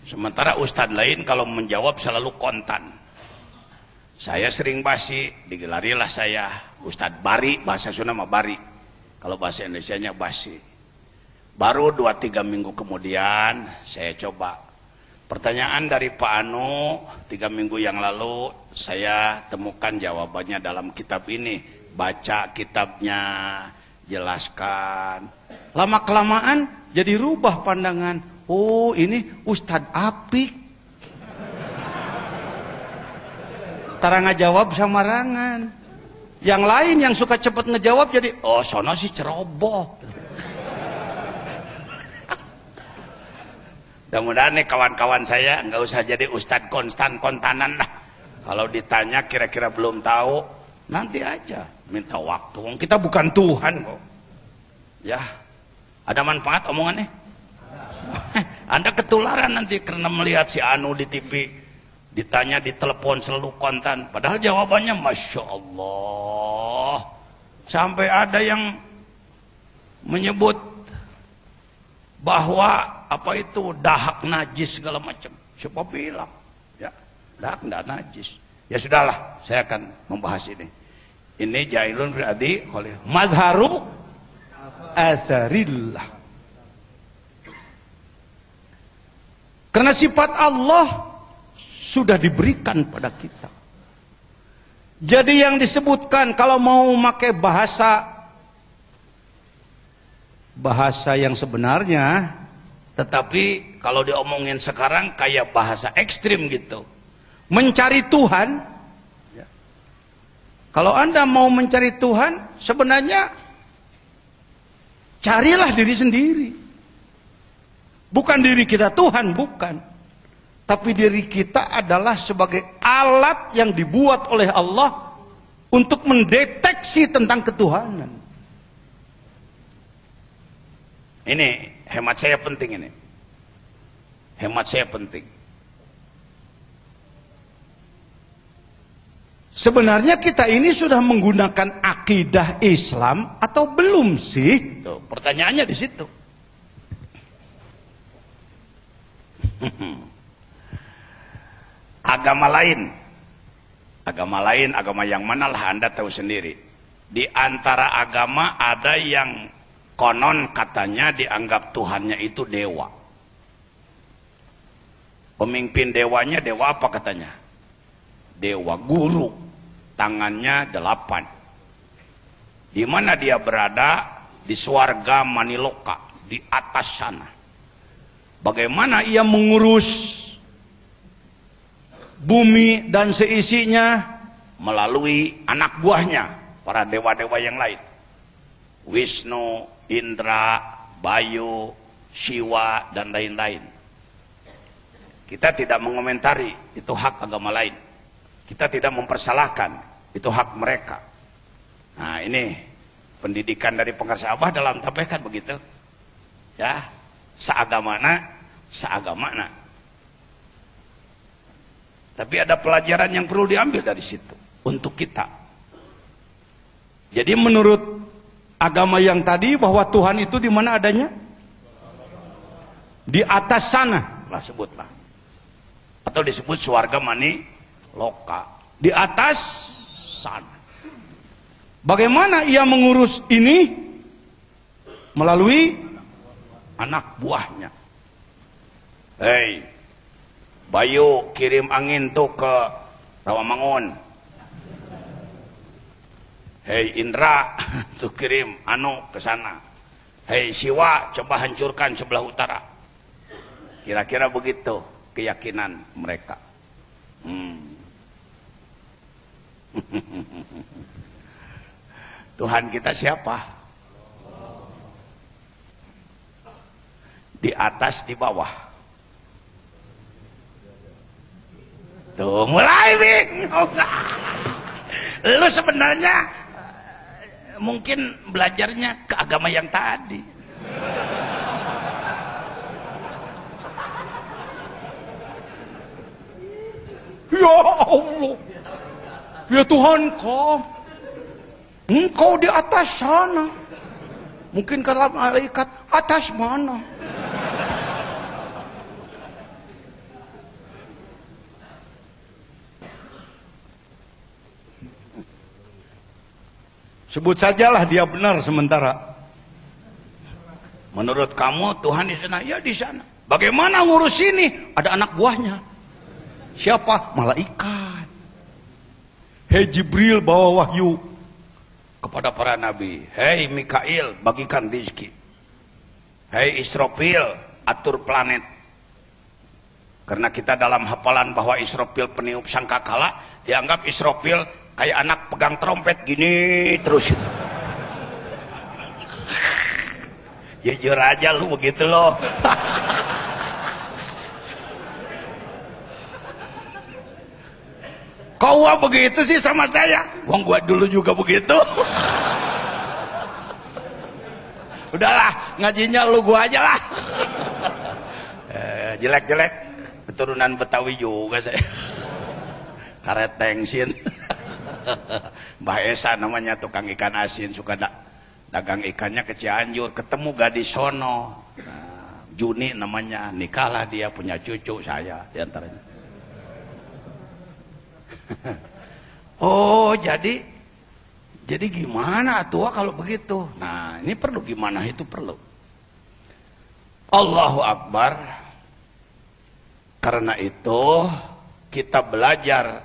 Speaker 2: Sementara ustadz lain kalau menjawab selalu kontan. Saya sering basi, digelarilah saya Ustadz Bari, bahasa Sunda mah Bari. Kalau bahasa Indonesianya basi. Baru 2-3 minggu kemudian saya coba.
Speaker 1: Pertanyaan dari Pak Anu 3 minggu yang lalu saya temukan jawabannya dalam kitab ini. Baca kitabnya, jelaskan.
Speaker 2: Lama-kelamaan jadi rubah pandangan. Oh, ini Ustadz Apik. Tara ngajawab samarangan. Yang lain yang suka cepet ngejawab jadi, oh sono si ceroboh.
Speaker 1: Mudah-mudahan nih kawan-kawan saya nggak usah jadi Ustadz konstan kontanan lah. Kalau ditanya kira-kira belum tahu, nanti aja minta waktu. Kita bukan Tuhan kok. Ya, ada manfaat omongannya? Anda ketularan nanti karena melihat si Anu di TV, ditanya di telepon selalu kontan. Padahal jawabannya Masya Allah. Sampai ada yang menyebut bahwa apa itu dahak najis segala macam. Siapa bilang? Ya, dahak tidak najis. Ya sudahlah, saya akan membahas ini. Ini jahilun berarti oleh madharu atharillah. Karena sifat Allah sudah diberikan pada kita. Jadi yang disebutkan kalau mau pakai bahasa yang sebenarnya, tetapi kalau diomongin sekarang kayak bahasa ekstrim gitu. Mencari Tuhan. Ya. Kalau Anda mau mencari Tuhan, sebenarnya carilah diri sendiri. Bukan diri kita Tuhan, bukan. Tapi diri kita adalah sebagai alat yang dibuat oleh Allah untuk mendeteksi tentang ketuhanan. Ini hemat saya penting ini. Hemat saya penting. Sebenarnya kita ini sudah menggunakan akidah Islam atau belum sih? Tuh, pertanyaannya di situ. Agama lain, agama yang mana lah Anda tahu sendiri. Di antara agama ada yang konon katanya dianggap Tuhannya itu dewa. Pemimpin dewanya dewa apa katanya? Dewa guru, tangannya 8. Di mana dia berada? Di swarga Maniloka, di atas sana. Bagaimana ia mengurus bumi dan seisinya? Melalui anak buahnya, para dewa-dewa yang lain. Wisnu, Indra, Bayu, Siwa, dan lain-lain. Kita tidak mengomentari, itu hak agama lain. Kita tidak mempersalahkan, itu hak mereka. Nah ini pendidikan dari pengarsa Abah dalam tampilkan begitu. Ya, seagamana. Tapi ada pelajaran yang perlu diambil dari situ untuk kita. Jadi menurut agama yang tadi bahwa Tuhan itu di mana adanya? Di atas sana, lah sebutlah. Atau disebut swarga Maniloka, di atas sana. Bagaimana ia mengurus ini? Melalui anak buahnya. Hei, Bayu kirim angin tuh ke Rawamangun. Hei Indra, tuh kirim ke sana. Hei Siwa, coba hancurkan sebelah utara. Kira-kira begitu keyakinan mereka. Tuhan kita siapa? Di atas, di bawah. Tuh mulai bingung. Lu sebenarnya mungkin belajarnya ke agama yang tadi. Ya Allah, ya Tuhan engkau di atas sana. Mungkin kalau malaikat atas mana? Sebut sajalah dia benar sementara. Menurut kamu Tuhan di sana? Ya di sana.
Speaker 2: Bagaimana ngurus ini? Ada anak buahnya. Siapa? Malaikat. Hei Jibril, bawa wahyu kepada para nabi. Hei Mikail, bagikan rezeki. Hei Israfil, atur planet. Karena kita dalam hafalan bahwa Israfil peniup sangkakala, dianggap Israfil kayak anak pegang trompet gini terus itu. Jujur aja lu begitu loh. Kau begitu sih sama saya? Wong gua dulu juga begitu. Udahlah, ngajinya lu gua aja lah. Jelek-jelek, keturunan Betawi juga saya. Karet tengsin. Mbah Esa namanya, tukang ikan asin, suka dagang ikannya ke Cianjur, ketemu gadis sono. Nah, Juni namanya, nikahlah dia, punya cucu saya diantaranya. Oh, jadi gimana tua kalau begitu? Nah, ini perlu gimana, itu perlu. Allahu Akbar. Karena itu kita belajar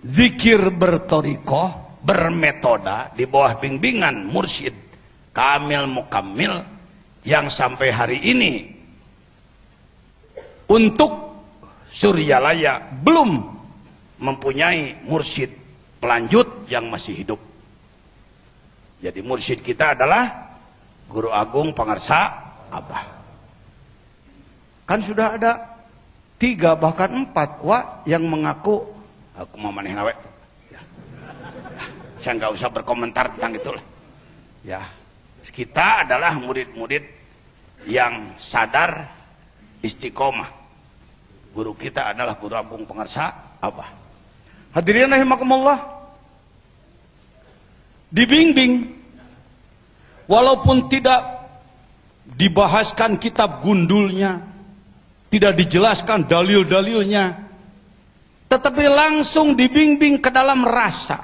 Speaker 2: zikir bertorikoh, bermetoda di bawah bimbingan mursyid Kamil Mukammil yang sampai hari ini untuk Suryalaya belum mempunyai mursyid pelanjut yang masih hidup. Jadi mursyid kita adalah Guru Agung Pangarsa Abah. Kan sudah ada 3 bahkan 4 yang mengaku aku mau maneh nawe. Ya. Saya nggak usah berkomentar tentang itulah. Ya, kita adalah murid-murid yang sadar istiqomah. Guru kita adalah Guru Agung Pangarsa Abah. Hadirin rahimakumullah, dibimbing walaupun tidak dibahaskan kitab gundulnya, tidak dijelaskan dalil-dalilnya, tetapi langsung dibimbing ke dalam rasa,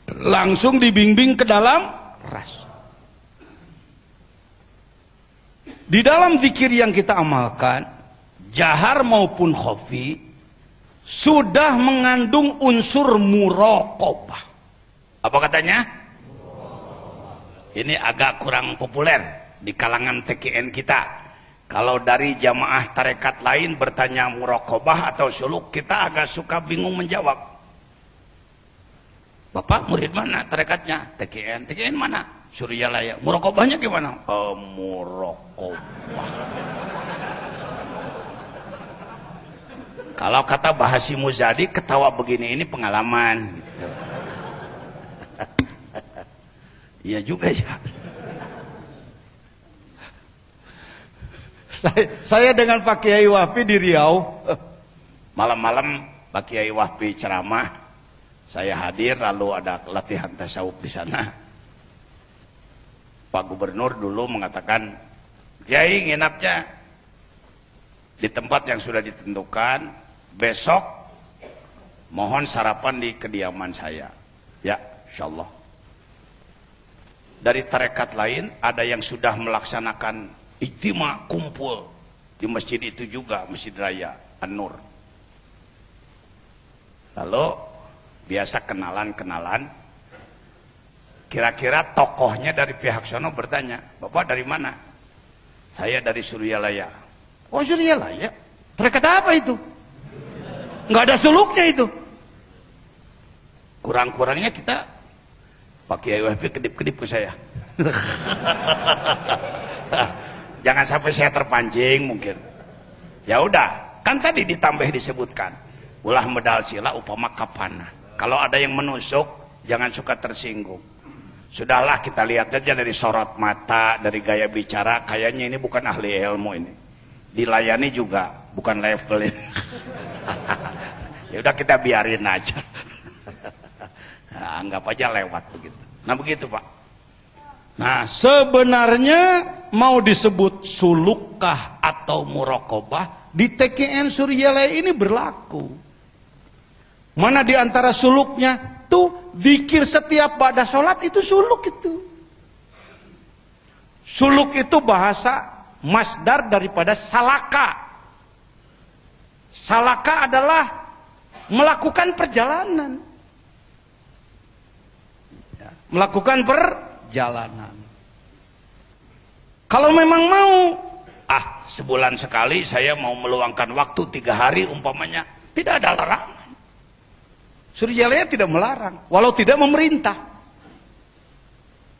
Speaker 2: langsung dibimbing ke dalam rasa. Di dalam zikir yang kita amalkan, jahar maupun khafi, sudah mengandung unsur muraqabah. Apa katanya? Ini agak kurang populer di kalangan TKN kita. Kalau dari jamaah tarekat lain bertanya muraqabah atau suluk, kita agak suka bingung menjawab. Bapak murid mana tarekatnya? TKN. TKN mana? Suryalaya. Muraqabahnya gimana? Muraqabah. Kalau kata Bahasi Muzadi, ketawa begini ini pengalaman gitu. Iya juga ya. Saya dengan Pak Kiai Wahbi di Riau, malam-malam Pak Kiai Wahbi ceramah, saya hadir, lalu ada latihan tasawuf di sana. Pak Gubernur dulu mengatakan, Kiai nginapnya di tempat yang sudah ditentukan. Besok mohon sarapan di kediaman saya. Ya, insyaallah. Dari tarekat lain ada yang sudah melaksanakan ijtima kumpul di masjid itu juga, Masjid Raya An-Nur. Lalu biasa kenalan-kenalan. Kira-kira tokohnya dari pihak sono bertanya, Bapak dari mana? Saya dari Suryalaya. Oh, Suryalaya? Tarekat apa itu? Nggak ada suluknya itu. Kurang-kurangnya kita Pak Kiai Wahbi kedip-kedip ke saya. Jangan sampai saya terpancing mungkin. Ya udah, kan tadi ditambah disebutkan ulah medal sila upama kapana. Kalau ada yang menusuk, jangan suka tersinggung. Sudahlah, kita lihat saja dari sorot mata, dari gaya bicara, kayaknya ini bukan ahli ilmu ini. Dilayani juga bukan level ini. Ya udah, kita biarin aja. Nah, anggap aja lewat begitu. Nah begitu Pak. Nah sebenarnya mau disebut sulukah atau muraqabah, di TKN Suryalaya ini berlaku. Mana di antara suluknya tuh zikir setiap ba'da sholat, itu suluk itu. Suluk itu bahasa masdar daripada salaka. Salaka adalah melakukan perjalanan. Melakukan perjalanan. Kalau memang mau,
Speaker 1: sebulan sekali saya mau meluangkan waktu 3 hari umpamanya, tidak ada larangan.
Speaker 2: Suryalaya tidak melarang, walau tidak memerintah.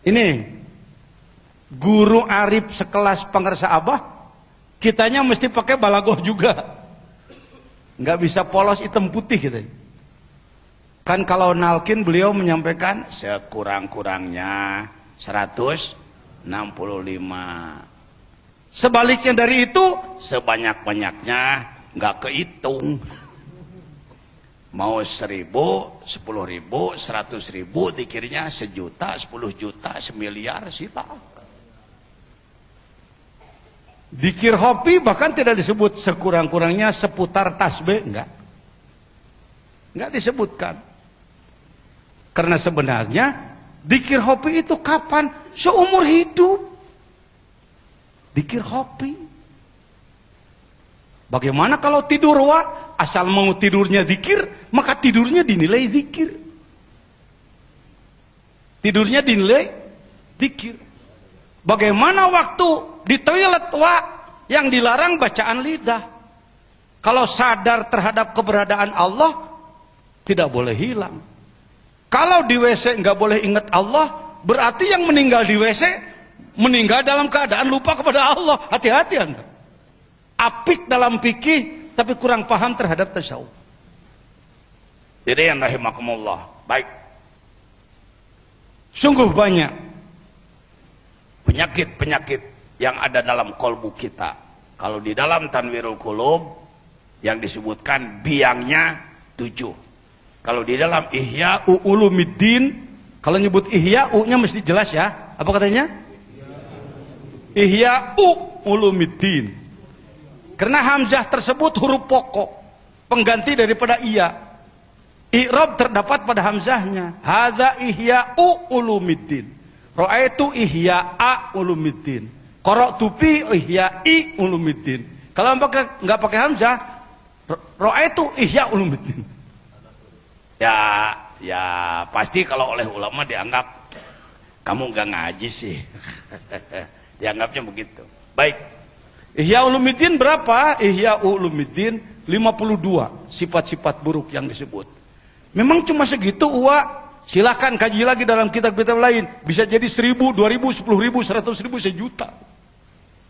Speaker 2: Ini guru arif sekelas Pangersa Abah, kitanya mesti pakai balagoh juga. Nggak bisa polos hitam putih gitu. Kan kalau nalkin beliau menyampaikan
Speaker 1: sekurang-kurangnya 165.
Speaker 2: Sebaliknya dari itu,
Speaker 1: sebanyak-banyaknya nggak kehitung. Mau 1.000, 10.000, 100.000, dikirnya 1 juta, 10 juta, 1 miliar silakan.
Speaker 2: Dikir hobi bahkan tidak disebut sekurang-kurangnya seputar tasbih, enggak disebutkan. Karena sebenarnya dikir hobi itu kapan? Seumur hidup. Dikir hobi. Bagaimana kalau tidur asal mau tidurnya dikir, maka tidurnya dinilai dikir. Tidurnya dinilai dikir. Bagaimana waktu di toilet yang dilarang bacaan lidah. Kalau sadar terhadap keberadaan Allah, tidak boleh hilang. Kalau di WC nggak boleh ingat Allah, berarti yang meninggal di WC meninggal dalam keadaan lupa kepada Allah. Hati-hati Anda. Apik dalam fikih tapi kurang paham terhadap tasawuf.
Speaker 1: Jadi yang rahimakumullah. Baik.
Speaker 2: Sungguh banyak
Speaker 1: penyakit-penyakit yang ada dalam kolbu kita. Kalau di dalam Tanwirul Qulub yang disebutkan biangnya 7. Kalau di dalam Ihya Ulumuddin, kalau nyebut Ihya U-nya mesti jelas ya. Apa katanya? Ihya Ulumuddin. Karena hamzah tersebut huruf pokok, pengganti daripada iya. I'rab terdapat pada hamzahnya. Hadza Ihya Ulumuddin. Ra'aitu Ihya Ulumuddin. Qara'tu fi Ihya Ulumuddin. Kalau enggak pakai hamzah, Ra'aitu Ihya Ulumuddin. Ya pasti kalau oleh ulama dianggap kamu nggak ngaji sih. Dianggapnya begitu. Baik.
Speaker 2: Ihya Ulumuddin berapa? Ihya Ulumuddin 52 sifat-sifat buruk yang disebut. Memang cuma segitu silakan kaji lagi dalam kitab-kitab lain. Bisa jadi 1.000, 2.000, 10.000, 100.000, 1 juta.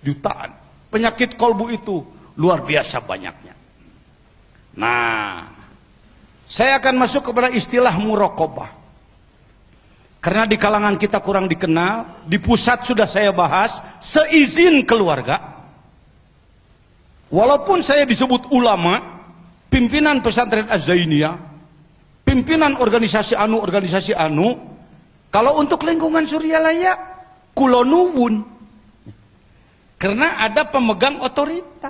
Speaker 2: Jutaan. Penyakit kolbu itu luar biasa banyaknya. Nah, saya akan masuk kepada istilah muraqabah. Karena di kalangan kita kurang dikenal, di pusat sudah saya bahas, seizin keluarga. Walaupun saya disebut ulama, pimpinan pesantren Az-Zainiyah, pimpinan organisasi anu, kalau untuk lingkungan Suryalaya, kulonuwun. Karena ada pemegang otorita.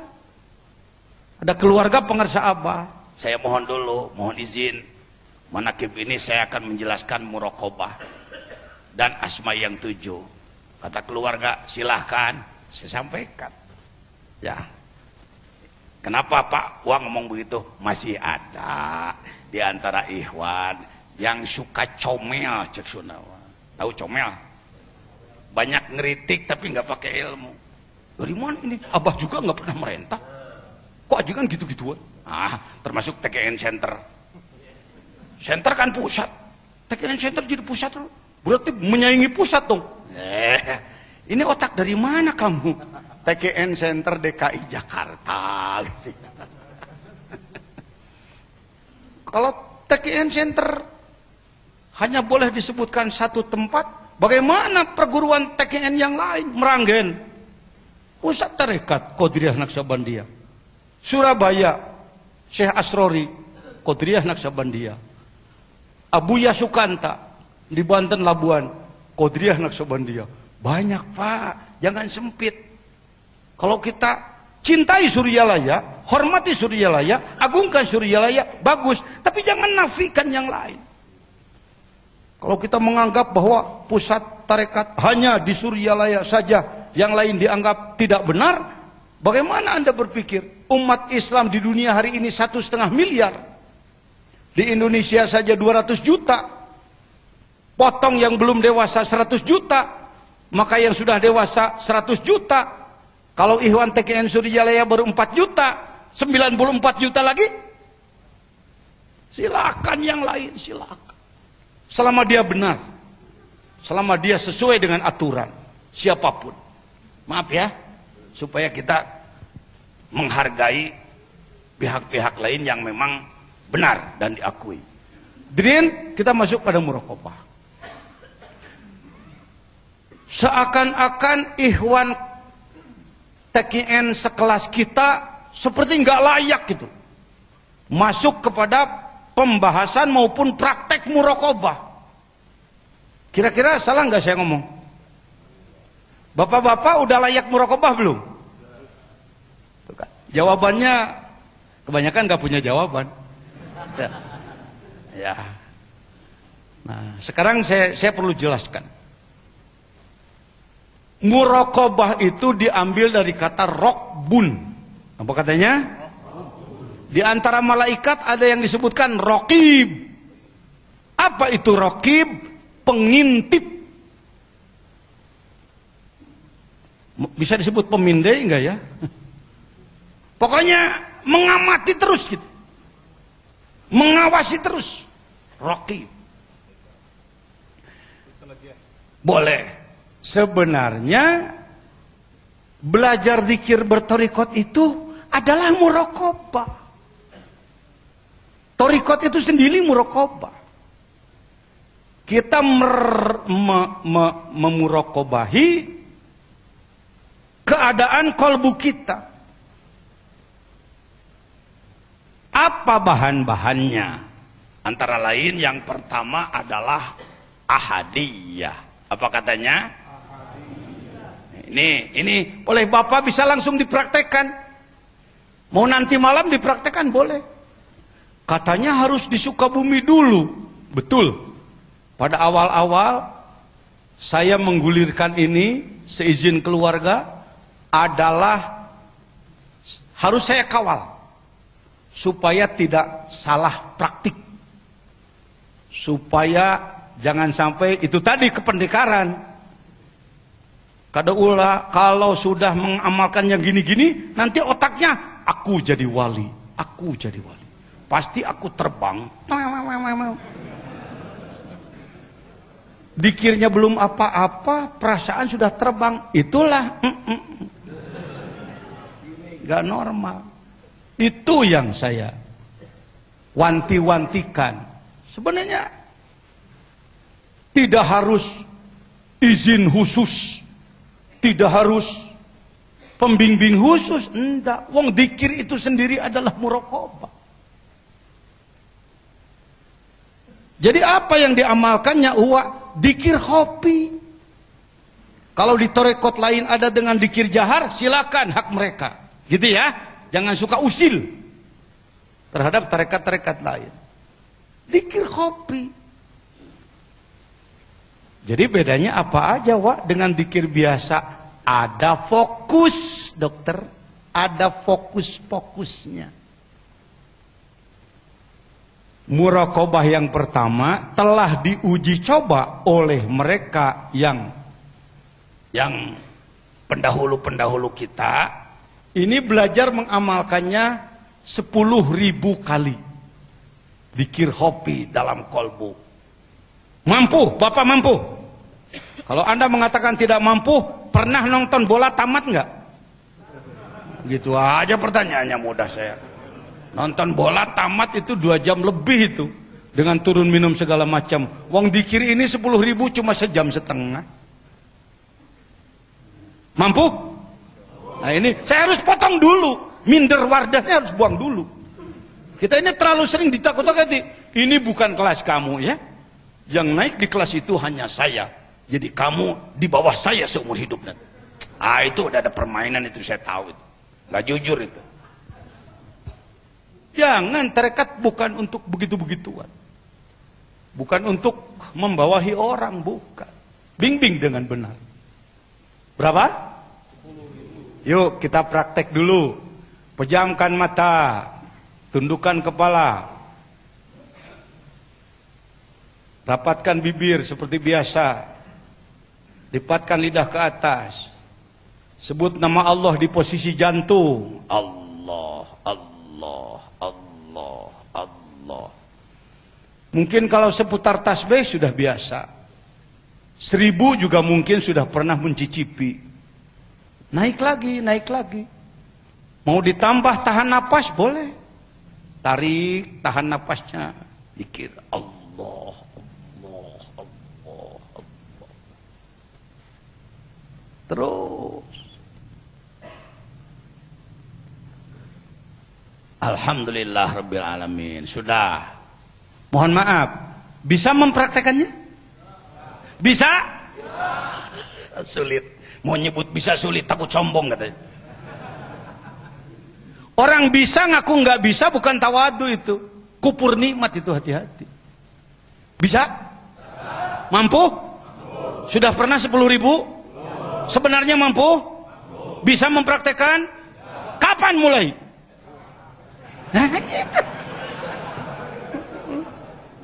Speaker 2: Ada keluarga Pangersa Abah.
Speaker 1: Saya mohon izin, manakib ini saya akan menjelaskan muraqabah dan asma yang 7. Kata keluarga, silahkan saya sampaikan. Ya. Kenapa Pak Wang ngomong begitu? Masih ada di antara ikhwan yang suka comel, cek Sunawa. Tahu comel? Banyak ngeritik tapi nggak pakai ilmu. Dari mana ini? Abah juga nggak pernah merentah. Kok ajangan gitu-gituan? Termasuk TKN Center. Center kan pusat. TKN Center jadi pusat loh. Berarti menyaingi pusat dong. Ini otak dari mana kamu? TKN Center DKI Jakarta. Kalau TKN Center hanya boleh disebutkan satu tempat, bagaimana perguruan TKN yang lain? Meranggen. Pusat Tarekat Qadiriyah Naqsabandiyah. Surabaya Syekh Asrori Qadiriyah Naqsabandiyah. Abuya Sukanta di Banten Labuan Qadiriyah Naqsabandiyah. Banyak Pak, jangan sempit. Kalau kita cintai Suryalaya, hormati Suryalaya, agungkan Suryalaya, bagus, tapi jangan nafikan yang lain. Kalau kita menganggap bahwa pusat tarekat hanya di Suryalaya saja, yang lain dianggap
Speaker 2: tidak benar, bagaimana Anda berpikir umat Islam di dunia hari ini 1,5 miliar, di Indonesia saja 200 juta, potong yang belum dewasa 100 juta, maka yang sudah dewasa 100 juta. Kalau Ikhwan TKN Suryajalaya baru 4 juta, 94 juta lagi. Silakan yang lain, silakan. Selama dia benar, selama dia sesuai dengan aturan, siapapun. Maaf ya, supaya kita menghargai pihak-pihak lain yang memang benar dan diakui. Kemudian kita masuk pada muraqabah. Seakan-akan Ikhwan TKN sekelas kita seperti nggak layak gitu masuk kepada pembahasan maupun praktek muraqabah. Kira-kira salah nggak saya ngomong? Bapak-bapak udah layak muraqabah belum? Jawabannya kebanyakan nggak punya jawaban. Ya. Nah, sekarang saya perlu jelaskan. Muraqabah itu diambil dari kata rokbun. Apa katanya? Di antara malaikat ada yang disebutkan rokib. Apa itu rokib? Pengintip. Bisa disebut pemindai enggak ya? Pokoknya mengamati terus gitu. Mengawasi terus. Rokib. Boleh. Sebenarnya belajar zikir bertorikot itu adalah muraqabah. Torikot itu sendiri muraqabah. Kita memuraqabahi keadaan kolbu kita. Apa bahan-bahannya? Antara lain yang pertama adalah ahadiyah. Apa katanya? Ini oleh Bapak bisa langsung dipraktekkan. Mau nanti malam dipraktekkan boleh. Katanya harus di Sukabumi dulu. Betul. Pada awal-awal saya menggulirkan ini seizin keluarga adalah harus saya kawal supaya tidak salah praktik. Supaya jangan sampai itu tadi kependekaran. Kalau sudah mengamalkan yang gini-gini, nanti otaknya aku jadi wali, aku jadi wali. Pasti aku terbang. Dikirnya belum apa-apa, perasaan sudah terbang. Itulah gak normal. Itu yang saya wanti-wantikan. Sebenarnya tidak harus izin khusus, tidak harus pembimbing khusus, enggak. Wong dikir itu sendiri adalah muraqabah. Jadi apa yang diamalkannya? Dikir kopi. Kalau di torekot lain ada dengan dikir jahar, silakan, hak mereka. Gitu ya. Jangan suka usil terhadap tarekat-tarekat lain. Dikir kopi. Jadi bedanya apa aja, Wak, dengan dikir biasa? Ada fokus, dokter. Ada fokus-fokusnya. Muraqabah yang pertama telah diuji coba oleh mereka yang pendahulu-pendahulu kita. Ini belajar mengamalkannya 10.000 kali. Dikir hobi dalam kolbu. Mampu, Bapak mampu. Kalau Anda mengatakan tidak mampu, pernah nonton bola tamat nggak? Gitu aja pertanyaannya, mudah saya. Nonton bola tamat itu 2 jam lebih itu. Dengan turun minum segala macam. Wong dikir ini 10.000 cuma 1,5 jam. Mampu? Nah ini saya harus potong dulu. Minder wardahnya harus buang dulu. Kita ini terlalu sering ditakut-takuti. Ini bukan kelas kamu ya. Yang naik di kelas itu hanya saya. Jadi kamu di bawah saya seumur hidup nanti. Itu udah ada permainan itu, saya tahu itu. Gak jujur itu. Jangan, tarekat bukan untuk begitu-begituan. Bukan untuk membawahi orang, bukan. Bimbing dengan benar. Berapa? Yuk kita praktek dulu. Pejamkan mata, tundukkan kepala, rapatkan bibir seperti biasa, lipatkan lidah ke atas, sebut nama Allah di posisi jantung. Allah, Allah, Allah, Allah. Mungkin kalau seputar tasbih sudah biasa, 1000 juga mungkin sudah pernah mencicipi. Naik lagi, naik lagi. Mau ditambah tahan napas boleh. Tarik, tahan napasnya. Zikir Allah, Allah, Allah, Allah. Terus. Alhamdulillah Rabbil Alamin. Sudah. Mohon maaf. Bisa mempraktekannya? Bisa? Sulit. Mau nyebut bisa sulit, takut sombong katanya. Orang bisa ngaku nggak bisa bukan tawadu itu. Kupur nikmat itu, hati-hati. Bisa? Mampu? Sudah pernah 10.000? Sebenarnya mampu? Bisa mempraktekkan? Kapan mulai?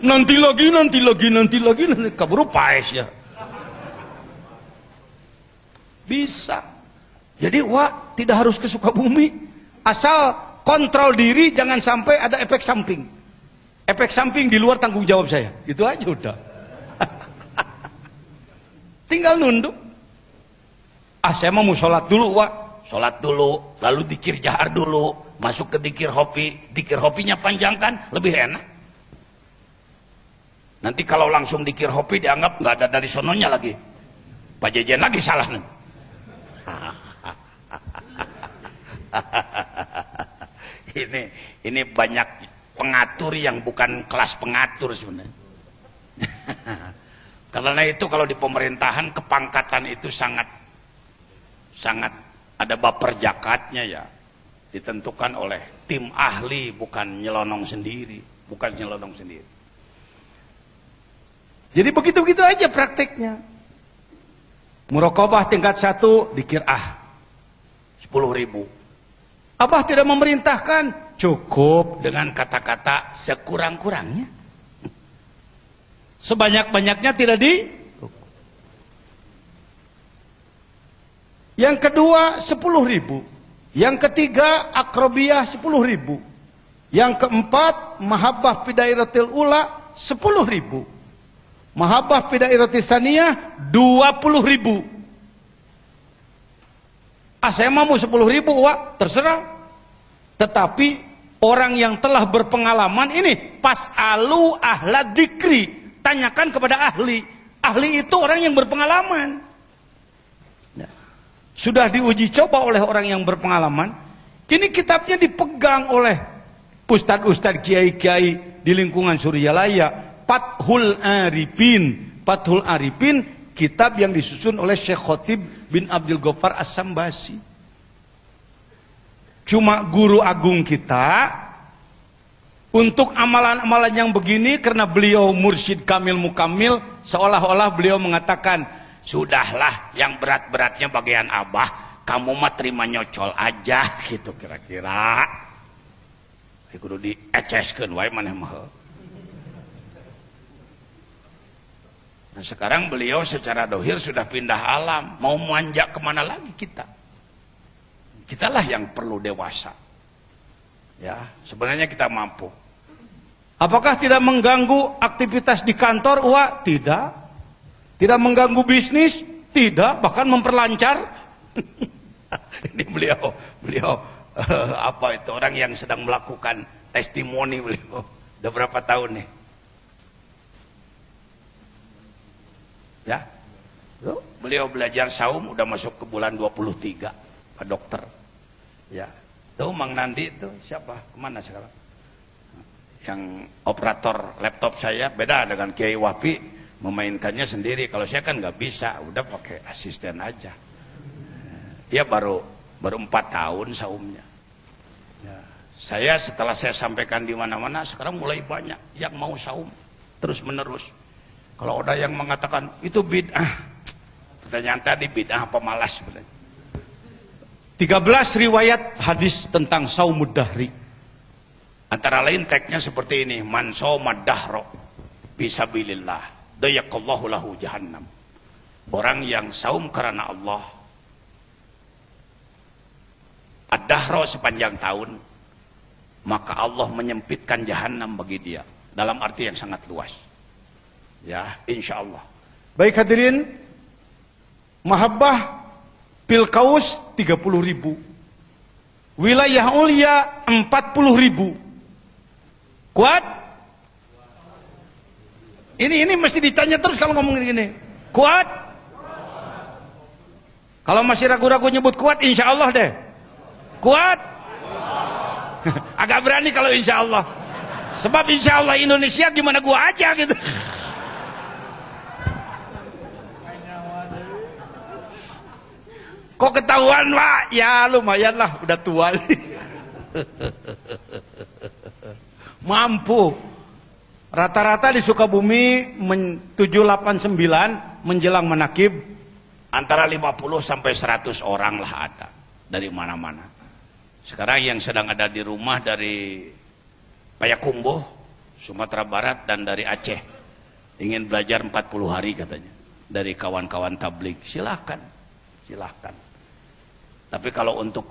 Speaker 2: Nanti lagi, kabur paes ya. Bisa. Jadi tidak harus ke Sukabumi. Asal kontrol diri, jangan sampai ada efek samping. Efek samping di luar tanggung jawab saya. Itu aja udah. Tinggal nunduk. Saya mau sholat dulu, sholat dulu, lalu dikir jahar dulu, masuk ke dikir hopi. Dikir hopinya panjangkan, lebih enak. Nanti kalau langsung dikir hopi dianggap nggak ada dari sononya lagi. Pak Jejen lagi salah nih. Ini banyak pengatur yang bukan kelas pengatur sebenarnya. Karena itu kalau di pemerintahan kepangkatan itu sangat ada baper jakatnya ya, ditentukan oleh tim ahli, bukan nyelonong sendiri. Jadi begitu-begitu aja prakteknya. Muraqabah tingkat 1 dikir 10.000. Abah tidak memerintahkan, cukup dengan kata-kata sekurang-kurangnya. Sebanyak-banyaknya tidak di. Yang kedua 10.000. Yang ketiga akrobiyah 10.000. Yang keempat mahabbah fidairatil ula 10.000. Mahabbah fidairatis saniyah 20.000. Saya mau 10.000 terserah. Tetapi orang yang telah berpengalaman ini pas'alu ahla dzikri, tanyakan kepada ahli. Ahli itu orang yang berpengalaman. Sudah diuji coba oleh orang yang berpengalaman. Ini kitabnya dipegang oleh ustadz-ustadz, kiai-kiai di lingkungan Suryalaya. Fathul Arifin, kitab yang disusun oleh Syekh Khotib bin Abdul Ghaffar As-Sambasi. Cuma guru agung kita untuk amalan-amalan yang begini, karena beliau mursyid kamil mukamil, seolah-olah beliau mengatakan, sudahlah yang berat-beratnya bagian abah, kamu mah terima nyocol aja gitu kira-kira. Kudu dieceskeun wae maneh mah. Nah, sekarang beliau secara dohir sudah pindah alam, mau manjak kemana lagi kita? Kitalah yang perlu dewasa. Ya, sebenarnya kita mampu. Apakah tidak mengganggu aktivitas di kantor? Tidak. Tidak mengganggu bisnis? Tidak, bahkan memperlancar. Ini beliau apa itu orang yang sedang melakukan testimoni beliau. Udah berapa tahun nih? Ya. Tuh, beliau belajar saum udah masuk ke bulan 23, Pak Dokter. Ya. Tuh Mang Nandi itu siapa? Kemana sekarang? Yang operator laptop saya beda dengan Kiai Wapi, memainkannya sendiri. Kalau saya kan nggak bisa, udah pakai asisten aja. Dia baru 4 tahun saumnya. Ya. Saya setelah saya sampaikan di mana-mana, sekarang mulai banyak yang mau saum terus menerus. Kalau ada yang mengatakan itu bid'ah, pertanyaan tadi bid'ah apa malas? 13 riwayat hadis tentang saumud dahri.
Speaker 1: Antara lain teksnya seperti ini, man shomad dahro bisabilillah dayaqallahu lahu jahannam. Orang yang saum karena Allah ad-dahro sepanjang tahun, maka Allah menyempitkan jahanam bagi dia, dalam arti yang sangat luas. Ya, insya Allah.
Speaker 2: Baik hadirin, mahabbah pil kaus 30.000, wilayah ulia 40.000. Kuat? Ini mesti ditanya terus kalau ngomongin gini. Kuat? Kalau masih ragu-ragu nyebut kuat, insya Allah deh. Kuat? Agak berani kalau insya Allah. Sebab insya Allah Indonesia gimana gua aja gitu. Kok ketahuan Pak? Ya lumayan lah, udah tua. Mampu. Rata-rata di Sukabumi 789 menjelang manakib
Speaker 1: antara 50 sampai 100 orang lah ada dari mana-mana. Sekarang yang sedang ada di rumah dari Payakumbuh, Sumatera Barat, dan dari Aceh. Ingin belajar 40 hari katanya. Dari kawan-kawan tabligh. Silahkan. Silahkan. Tapi kalau untuk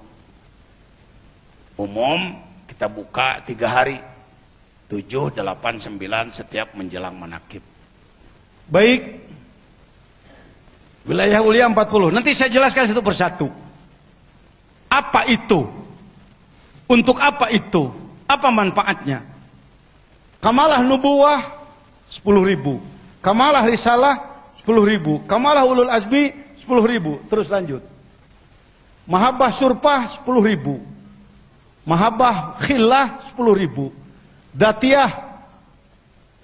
Speaker 1: umum kita buka 3 hari. 7, 8, 9 setiap menjelang manakib.
Speaker 2: Baik. Wilayah ulia 40. Nanti saya jelaskan satu persatu. Apa itu? Untuk apa itu? Apa manfaatnya? Kamalah nubuwah 10.000. Kamalah risalah 10.000. Kamalah ulul azmi 10.000. Terus lanjut. Mahabbah surpah 10.000. Mahabbah khillah 10.000. Datiyah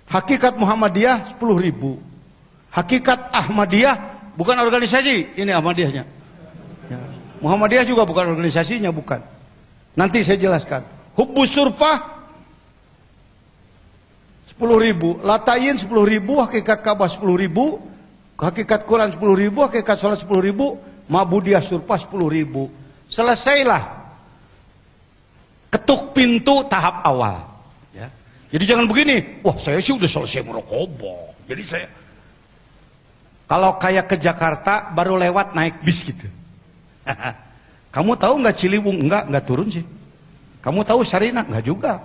Speaker 2: Hakikat Muhammadiyah 10.000. Hakikat Ahmadiyah bukan organisasi, ini Ahmadiyahnya. Ya. Muhammadiyah juga bukan organisasinya, bukan. Nanti saya jelaskan. Hubbus surpah 10.000, Latayin 10.000, Hakikat Ka'bah 10.000, Hakikat Quran 10.000, Hakikat Salat 10.000, Ma'budiyah surpah 10.000. Selesailah ketuk pintu tahap awal. Ya. Jadi jangan begini, wah saya sih udah selesai merokobok. Jadi saya kalau kayak ke Jakarta baru lewat naik bis gitu. Kamu tahu nggak Ciliwung? Enggak turun sih. Kamu tahu Sarinah? Enggak juga.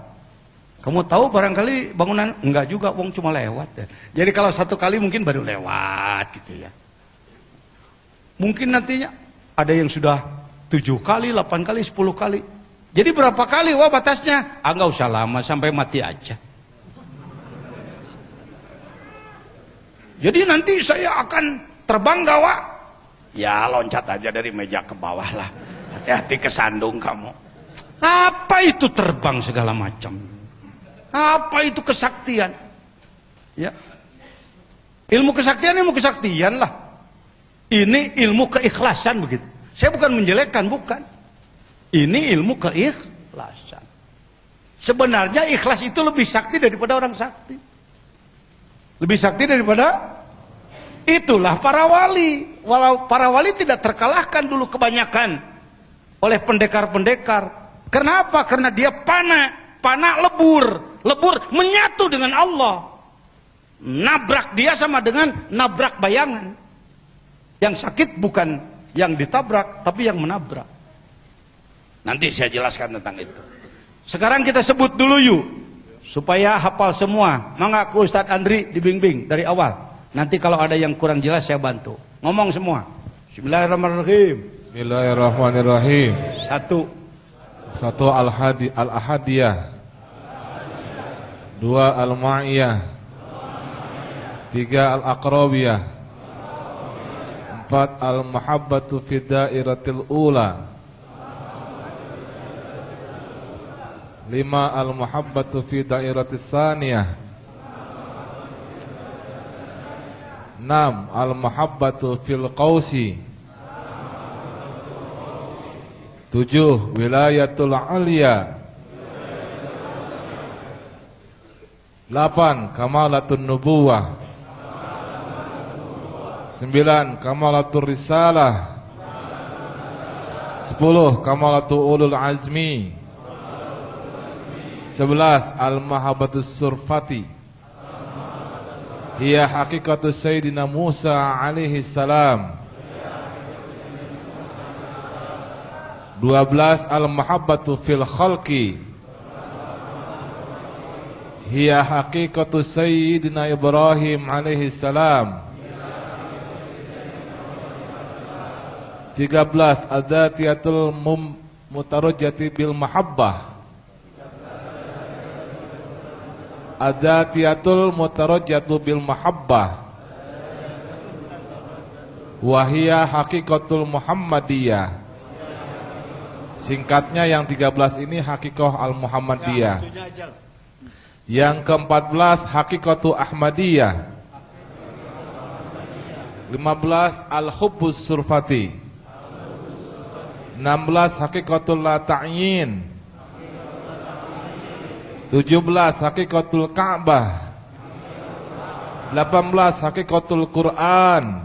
Speaker 2: Kamu tahu barangkali bangunan? Enggak juga, wong cuma lewat ya. Jadi kalau satu kali mungkin baru lewat gitu ya. Mungkin nantinya ada yang sudah 7 kali, 8 kali, 10 kali. Jadi berapa kali wah batasnya? Enggak usah lama, sampai mati aja. Jadi nanti saya akan terbang gak wak? Ya loncat aja dari meja ke bawah lah. Hati-hati kesandung kamu. Apa itu terbang segala macam? Apa itu kesaktian? Ya. Ilmu kesaktian lah. Ini ilmu keikhlasan begitu. Saya bukan menjelekkan, bukan. Ini ilmu keikhlasan. Sebenarnya ikhlas itu lebih sakti daripada orang sakti. Lebih sakti daripada itulah para wali. Walau para wali tidak terkalahkan dulu kebanyakan oleh pendekar-pendekar. Kenapa? Karena dia panah lebur menyatu dengan Allah. Nabrak dia sama dengan nabrak bayangan. Yang sakit bukan yang ditabrak, tapi yang menabrak. Nanti saya jelaskan tentang itu. Sekarang kita sebut dulu yuk, supaya hafal semua. Mengaku Ustadz Andri dibimbing dari awal. Nanti kalau ada yang kurang jelas saya bantu. Ngomong semua. Bismillahirrahmanirrahim.
Speaker 3: Bismillahirrahmanirrahim.
Speaker 2: 1
Speaker 3: Al-Ahadiyah. 2 Al-Ma'iyah. 3 Al-Aqrabiyah. 4 Al-Mahabbatu fi dairatil ula. 5 Al-Muhabbatu fi dairatis saniyah. 6 Al-Muhabbatu fil qawsi. 7 Wilayatul Aliyah. 8 Kamalatun Nubuwah. 9 Kamalatul Risalah. 10. Kamalatu ulul azmi. 11. Al-mahabbatus surfati. Hiya haqiqatu Sayyidina Musa alaihi salam. 12. Al-mahabbatu fil khalqi. Hiya haqiqatu Sayyidina Ibrahim alaihi salam. 13. Adatiyatul mutarajjati bil mahabbah. Adatiyatul mutarajjatu bil mahabbah. Wahia haqiqatul Muhammadiyah. Singkatnya yang 13 ini hakikoh al-Muhammadiyah. Yang ke-14 hakikatu Ahmadiyah. 15 al-hubbus surfati. 16 hakikatul la ta'yin. 17 hakikatul Ka'bah. 18 hakikatul Quran.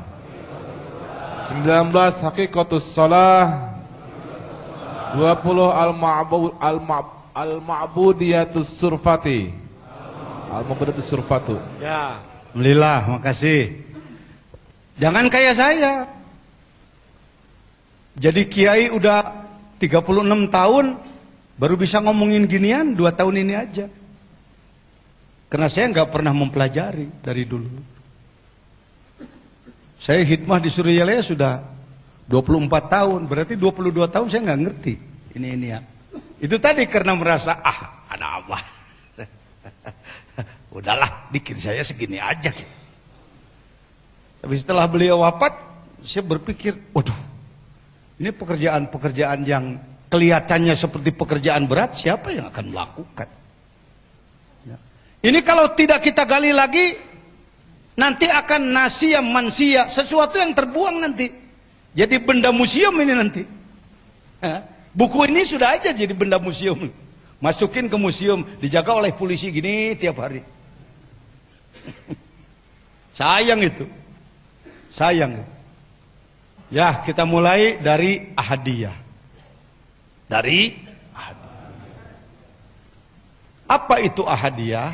Speaker 3: 19 hakikatus shalah. 20 al-ma'budiyatus surfati. Al-ma'budiyatus surfatu.
Speaker 2: Ya, alhamdulillah, makasih. Jangan kayak saya. Jadi kiai udah 36 tahun baru bisa ngomongin ginian 2 tahun ini aja. Karena saya nggak pernah mempelajari dari dulu. Saya hikmah di Suriyalaya sudah 24 tahun, berarti 22 tahun saya nggak ngerti ini ya. Itu tadi karena merasa ada apa? Udahlah, dikir saya segini aja. Tapi setelah beliau wafat, saya berpikir, waduh, ini pekerjaan-pekerjaan yang kelihatannya seperti pekerjaan berat, siapa yang akan melakukan? Ya. Ini kalau tidak kita gali lagi, nanti akan nasiya mansia, sesuatu yang terbuang nanti. Jadi benda museum ini nanti. Buku ini sudah aja jadi benda museum. Masukin ke museum, dijaga oleh polisi gini tiap hari. Sayang itu. Sayang. Ya, kita mulai dari ahadiyah. Dari ahadiyah. Apa itu ahadiyah?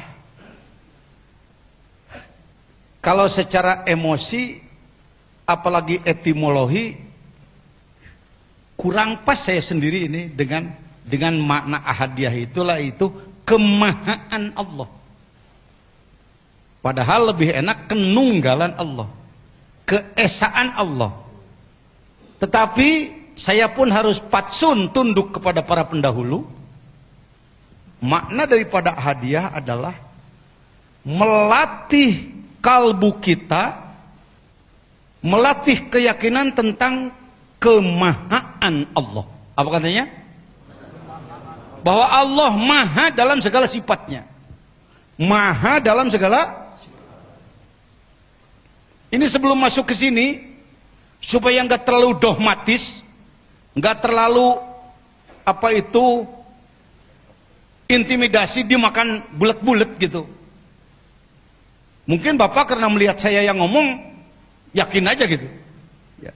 Speaker 2: Kalau secara emosi, apalagi etimologi, kurang pas saya sendiri ini dengan makna ahadiyah itulah itu kemahaan Allah. Padahal lebih enak kenunggalan Allah, keesaan Allah. Tetapi saya pun harus patsun tunduk kepada para pendahulu. Makna daripada ahadiyah adalah melatih kalbu kita, melatih keyakinan tentang kemahaan Allah. Apa katanya? Bahwa Allah maha dalam segala sifatnya. Maha dalam segala. Ini sebelum masuk ke sini, supaya nggak terlalu dogmatis, nggak terlalu intimidasi, dimakan bulet-bulet gitu. Mungkin Bapak karena melihat saya yang ngomong, yakin aja gitu. Ya.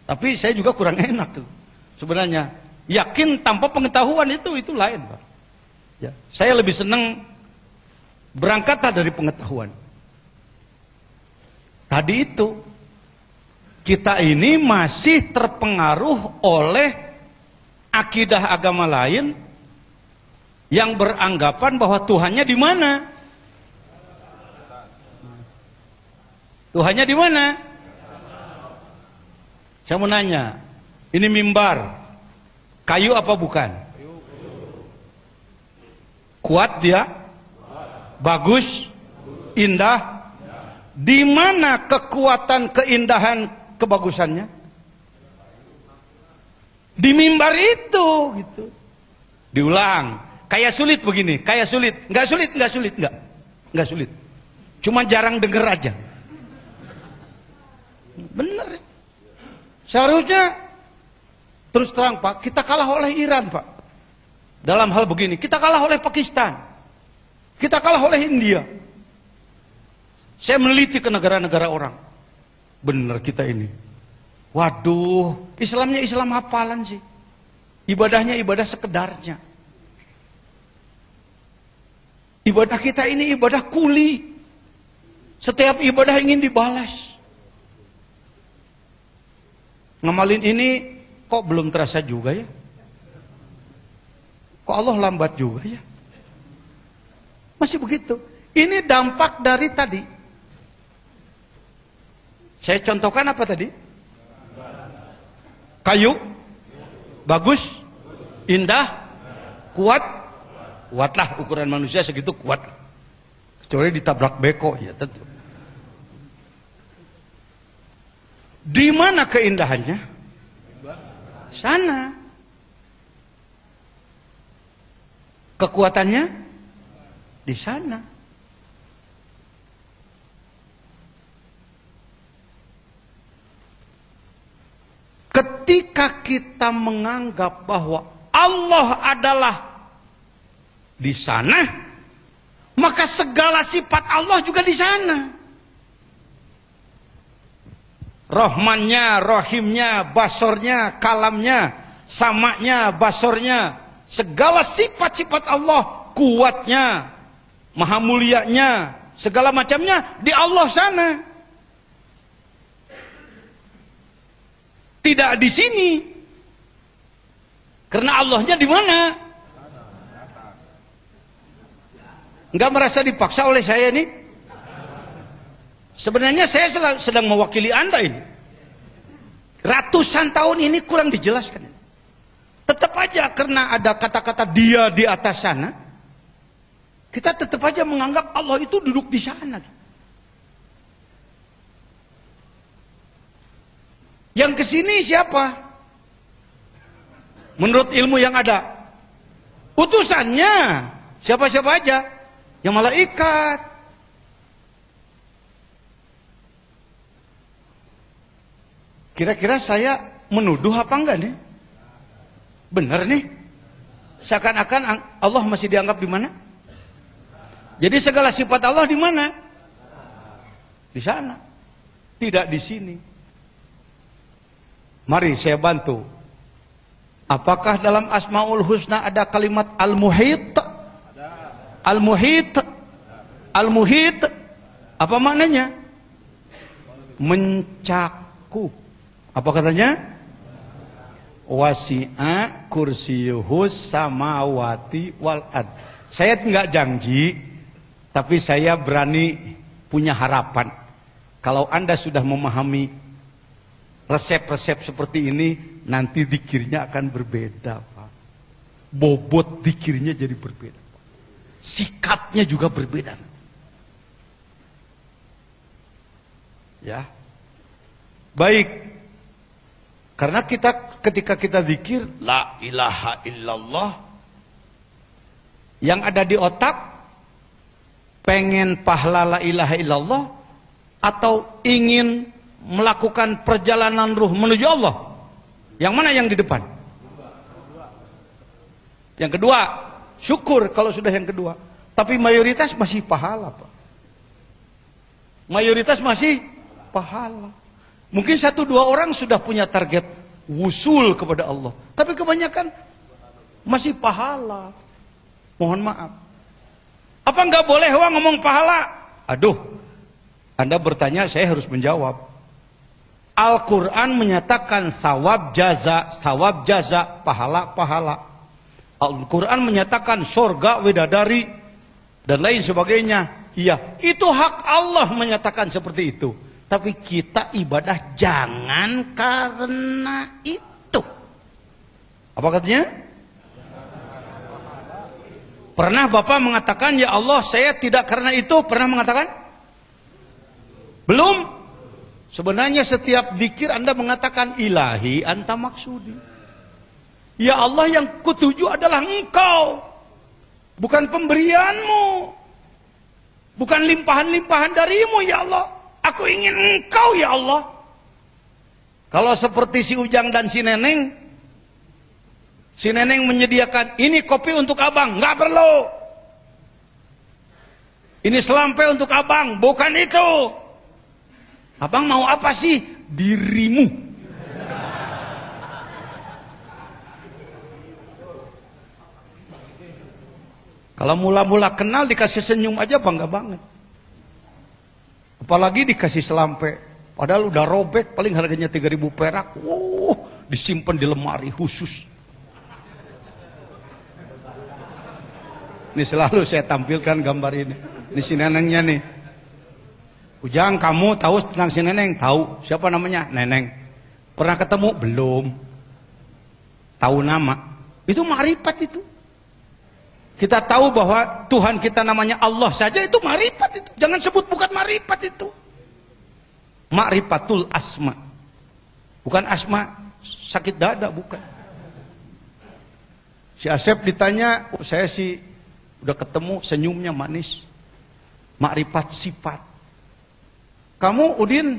Speaker 2: Tapi saya juga kurang enak tuh. Sebenarnya yakin tanpa pengetahuan itu lain, Pak. Ya. Saya lebih senang berangkat dari pengetahuan. Tadi itu kita ini masih terpengaruh oleh akidah agama lain yang beranggapan bahwa Tuhannya di mana? Tuhannya di mana? Saya mau nanya, ini mimbar, kayu apa bukan? Kuat dia? Bagus? Indah? Di mana kekuatan, keindahan, kebagusannya? Di mimbar itu, gitu. Diulang. Kayak sulit begini, kayak sulit. Enggak sulit. Cuma jarang denger aja. Bener. Seharusnya terus terang, Pak, kita kalah oleh Iran, Pak. Dalam hal begini, kita kalah oleh Pakistan. Kita kalah oleh India. Saya meneliti ke negara-negara orang. Bener kita ini. Waduh, Islamnya Islam hafalan sih. Ibadahnya ibadah sekedarnya. Ibadah kita ini ibadah kuli. Setiap ibadah ingin dibalas. Ngamalin ini kok belum terasa juga ya? Kok Allah lambat juga ya? Masih begitu. Ini dampak dari tadi. Saya contohkan apa tadi? Kayu, bagus, indah, kuat. Kuatlah ukuran manusia segitu kuat. Kecuali ditabrak beko, ya tentu. Di mana keindahannya? Sana. Kekuatannya di sana. Ketika kita menganggap bahwa Allah adalah di sana, maka segala sifat Allah juga di sana. Rahmannya, Rahimnya, Basornya, Kalamnya, Samaknya, Basornya, segala sifat-sifat Allah, kuatnya, maha mulianya, segala macamnya di Allah sana. Tidak di sini. Karena Allahnya di mana? Enggak merasa dipaksa oleh saya ini? Sebenarnya saya sedang mewakili Anda ini. Ratusan tahun ini kurang dijelaskan. Tetap aja karena ada kata-kata dia di atas sana, kita tetap aja menganggap Allah itu duduk di sana. Yang kesini siapa? Menurut ilmu yang ada, utusannya siapa-siapa aja, yang malaikat. Kira-kira saya menuduh apa enggak nih? Benar nih? Seakan-akan Allah masih dianggap di mana? Jadi segala sifat Allah di mana? Di sana. Tidak di sini. Mari saya bantu. Apakah dalam Asmaul Husna ada kalimat Al-Muhit? Al-Muhit. Al-Muhit. Apa maknanya? Mencakup. Apa katanya? Wasi'a kursiyuhus samawati wal ard. Saya enggak janji, tapi saya berani punya harapan. Kalau Anda sudah memahami resep-resep seperti ini, nanti dikirnya akan berbeda, Pak. Bobot dikirnya jadi berbeda, Pak. Sikapnya juga berbeda. Ya. Baik. Karena ketika kita zikir la ilaha illallah, yang ada di otak pengen pahala la ilaha illallah atau ingin melakukan perjalanan ruh menuju Allah? Yang mana yang di depan? Yang kedua, syukur kalau sudah yang kedua. Tapi mayoritas masih pahala, Pak. Mayoritas masih pahala. Mungkin 1-2 orang sudah punya target wusul kepada Allah, tapi kebanyakan masih pahala. Mohon maaf. Apa enggak boleh ngomong pahala? Aduh, Anda bertanya, saya harus menjawab. Al-Quran menyatakan sawab jaza, pahala. Al-Quran menyatakan surga, widadari, dan lain sebagainya. Iya, itu hak Allah menyatakan seperti itu. Tapi kita ibadah jangan karena itu. Apa katanya? Pernah Bapak mengatakan, ya Allah saya tidak karena itu? Pernah mengatakan? Belum. Sebenarnya setiap zikir Anda mengatakan ilahi anta maksudi. Ya Allah, yang kutuju adalah Engkau, bukan pemberianmu, bukan limpahan-limpahan darimu. Ya Allah, aku ingin Engkau ya Allah. Kalau seperti si Ujang dan si Neneng menyediakan, ini kopi untuk abang, nggak perlu. Ini selampe untuk abang, bukan itu. Abang mau apa sih? Dirimu. Kalau mula-mula kenal dikasih senyum aja bangga banget. Apalagi dikasih selampe. Padahal udah robek, paling harganya 3.000 perak. Disimpan di lemari khusus. Ini selalu saya tampilkan gambar ini. Ini si nenengnya nih. Ujang, kamu tahu tentang si neneng? Tahu. Siapa namanya? Neneng. Pernah ketemu? Belum. Tahu nama. Itu makrifat itu. Kita tahu bahwa Tuhan kita namanya Allah saja itu makrifat itu. Jangan sebut bukan makrifat itu. Makrifatul asma. Bukan asma sakit dada, bukan. Si Asep ditanya, saya sih udah ketemu, senyumnya manis. Makrifat sifat. Kamu Udin,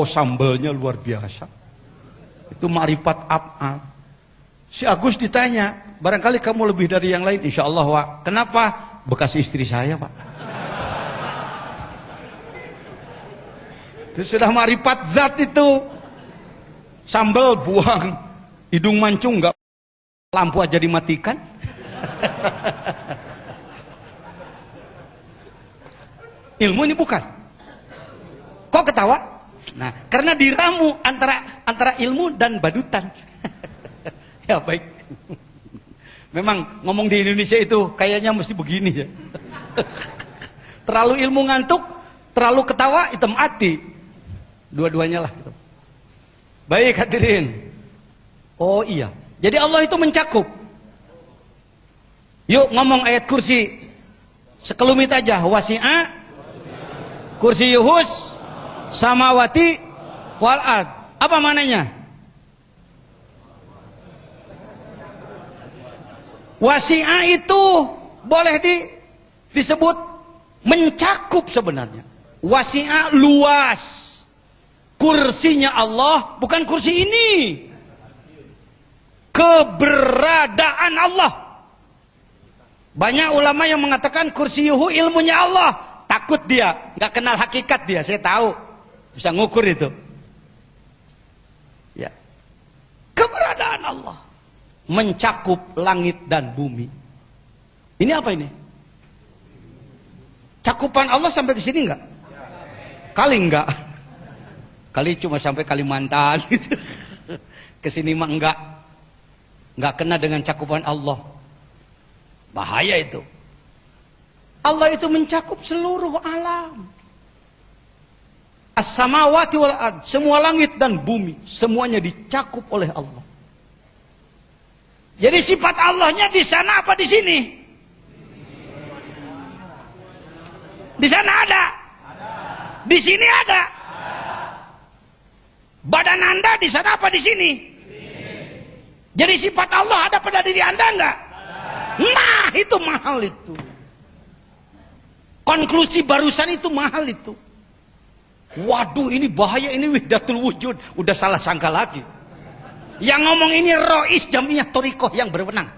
Speaker 2: sambelnya luar biasa. Itu makrifat af'al. Si Agus ditanya, barangkali kamu lebih dari yang lain. Insya Allah, Wak. Kenapa? Bekas istri saya, Pak. Itu sudah makrifat zat itu. Sambal buang, hidung mancung enggak, lampu aja dimatikan. Ilmu ini bukan. Kok ketawa? Nah, karena diramu antara ilmu dan badutan. Ya baik. Memang ngomong di Indonesia itu kayaknya mesti begini ya. Terlalu ilmu ngantuk, terlalu ketawa hitam hati. Dua-duanya lah gitu. Baik hadirin. Oh iya. Jadi Allah itu mencakup. Yuk ngomong ayat kursi. Sekelumit aja. Wasi'a kursiyuhus samawati wal ard. Apa maknanya? Wasi'a itu boleh disebut mencakup sebenarnya. Wasi'a luas. Kursinya Allah bukan kursi ini. Keberadaan Allah. Banyak ulama yang mengatakan kursiyuhu ilmunya Allah. Takut dia, nggak kenal hakikat dia. Saya tahu, bisa ngukur itu. Ya, keberadaan Allah mencakup langit dan bumi. Ini apa ini? Cakupan Allah sampai ke sini nggak? Kali nggak? Kali cuma sampai Kalimantan gitu. Kesini mah enggak kena dengan cakupan Allah. Bahaya itu. Allah itu mencakup seluruh alam. As-samawati wal ard, semua langit dan bumi, semuanya dicakup oleh Allah. Jadi sifat Allahnya di sana apa di sini? Di sana ada. Di sini ada. Badan Anda di sana apa di sini? Jadi sifat Allah ada pada diri Anda enggak? Nah, itu mahal itu. Konklusi barusan itu mahal itu. Waduh, ini bahaya, ini wahdatul wujud. Udah salah sangka lagi. Yang ngomong ini Rois Jamiah Thoriqoh yang berwenang.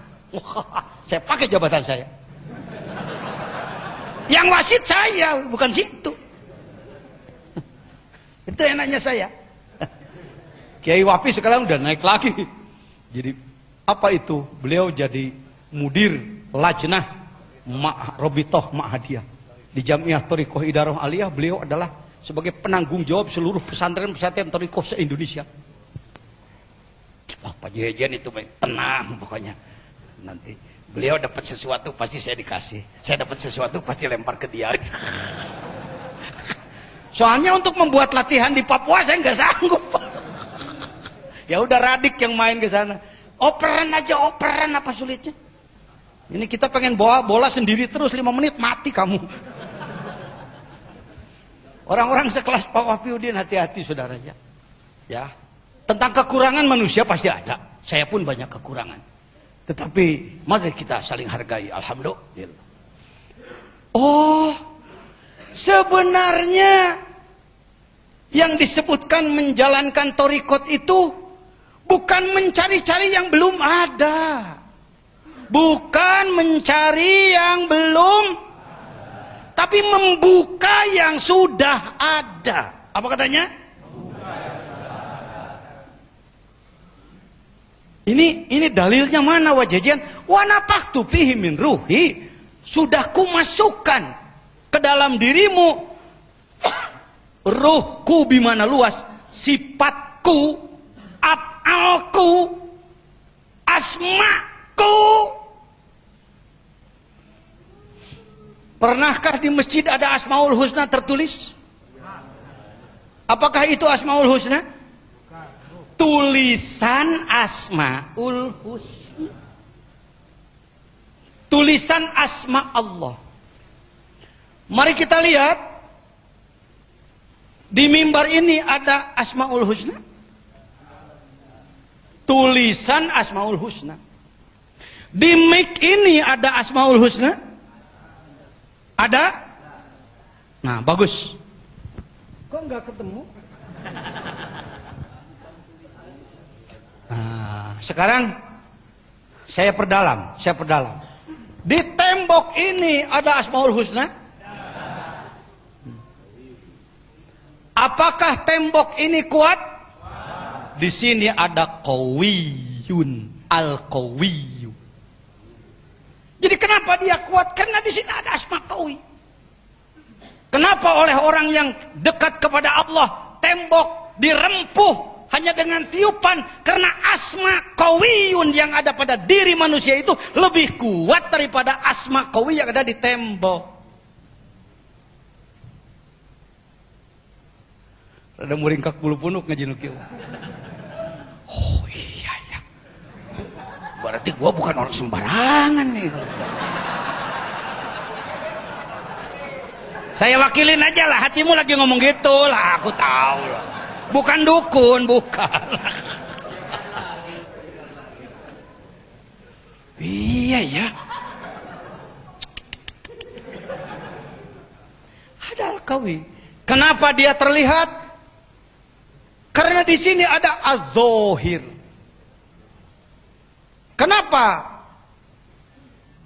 Speaker 2: Saya pakai jabatan saya. Yang wasit saya, bukan situ. Itu enaknya saya. Kiai Wafi sekarang udah naik lagi. Jadi apa itu? Beliau jadi mudir lajnah Robitoh Ma'hadiyah di Jamiah Thoriqoh Idarah Aliyah. Beliau adalah sebagai penanggung jawab seluruh pesantren-pesantren Thoriqoh se-Indonesia. Wah, Pak Jejen itu tenang pokoknya. Nanti beliau dapat sesuatu pasti saya dikasih. Saya dapat sesuatu pasti lempar ke dia. Soalnya untuk membuat latihan di Papua saya nggak sanggup. Ya udah Radik yang main ke sana. Operan aja, operan apa sulitnya? Ini kita pengen bawa bola sendiri terus 5 menit mati kamu. Orang-orang sekelas Pak Wafiuddin hati-hati saudaranya. Ya. Tentang kekurangan manusia pasti ada. Saya pun banyak kekurangan. Tetapi mari kita saling hargai. Alhamdulillah. Oh, sebenarnya yang disebutkan menjalankan thariqat itu bukan mencari-cari yang belum ada. Bukan mencari yang belum, tapi membuka yang sudah ada. Apa katanya? Ini dalilnya mana wajajan? Wa nafakhtu fihi min ruhi. sudah kumasukkan ke dalam dirimu ruhku bimana luas, sifatku, af'alku, asmaku. Pernahkah di masjid ada Asmaul Husna tertulis? Apakah itu Asmaul Husna? Tulisan Asmaul Husna. Tulisan asma Allah. Mari kita lihat. Di mimbar ini ada Asmaul Husna. Tulisan Asmaul Husna. Di mic ini ada Asmaul Husna. Ada? Nah, bagus. Kok nggak ketemu? Nah, sekarang saya perdalam. Di tembok ini ada Asmaul Husna? Apakah tembok ini kuat? Di sini ada qawiyun, al-qawiyu. Jadi kenapa dia kuat? Karena di sini ada asma qawi. Kenapa oleh orang yang dekat kepada Allah tembok dirempuh hanya dengan tiupan? Karena asma qawiyun yang ada pada diri manusia itu lebih kuat daripada asma qawi yang ada di tembok. Ada muringkak bulu punuk ngajinukil. Oh iya ya. Berarti gua bukan orang sembarangan nih. Saya wakilin aja lah, hatimu lagi ngomong gitu lah, aku tahu lah. Bukan dukun, bukan. Iya ya. Ada al-qawi. Kenapa dia terlihat? Karena di sini ada az-zahir. Kenapa?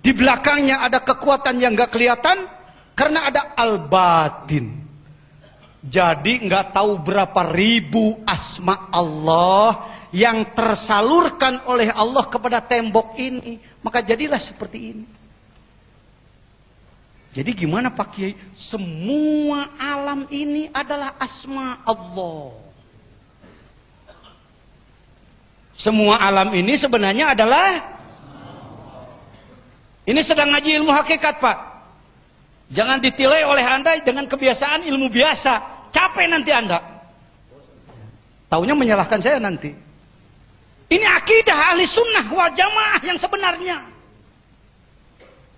Speaker 2: Di belakangnya ada kekuatan yang nggak kelihatan, karena ada al-batin. Jadi nggak tahu berapa ribu asma Allah yang tersalurkan oleh Allah kepada tembok ini, maka jadilah seperti ini. Jadi gimana Pak Kiai? Semua alam ini adalah asma Allah. Semua alam ini sebenarnya adalah, ini sedang ngaji ilmu hakikat Pak. Jangan ditilai oleh Anda dengan kebiasaan ilmu biasa. Capek nanti Anda. Taunya menyalahkan saya nanti. Ini akidah ahli sunnah wal jamaah yang sebenarnya.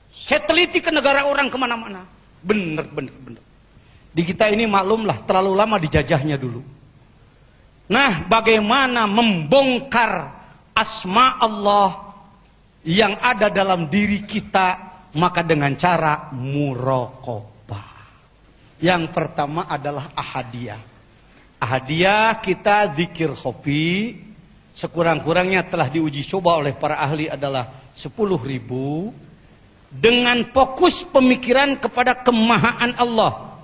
Speaker 2: Saya teliti ke negara orang kemana-mana. Bener. Di kita ini maklumlah terlalu lama dijajahnya dulu. Nah, bagaimana membongkar asma Allah yang ada dalam diri kita? Maka dengan cara muraqabah. Yang pertama adalah ahadiyah. Ahadiyah kita zikir khofi, sekurang-kurangnya telah diuji coba oleh para ahli adalah 10.000, dengan fokus pemikiran kepada kemahaan Allah.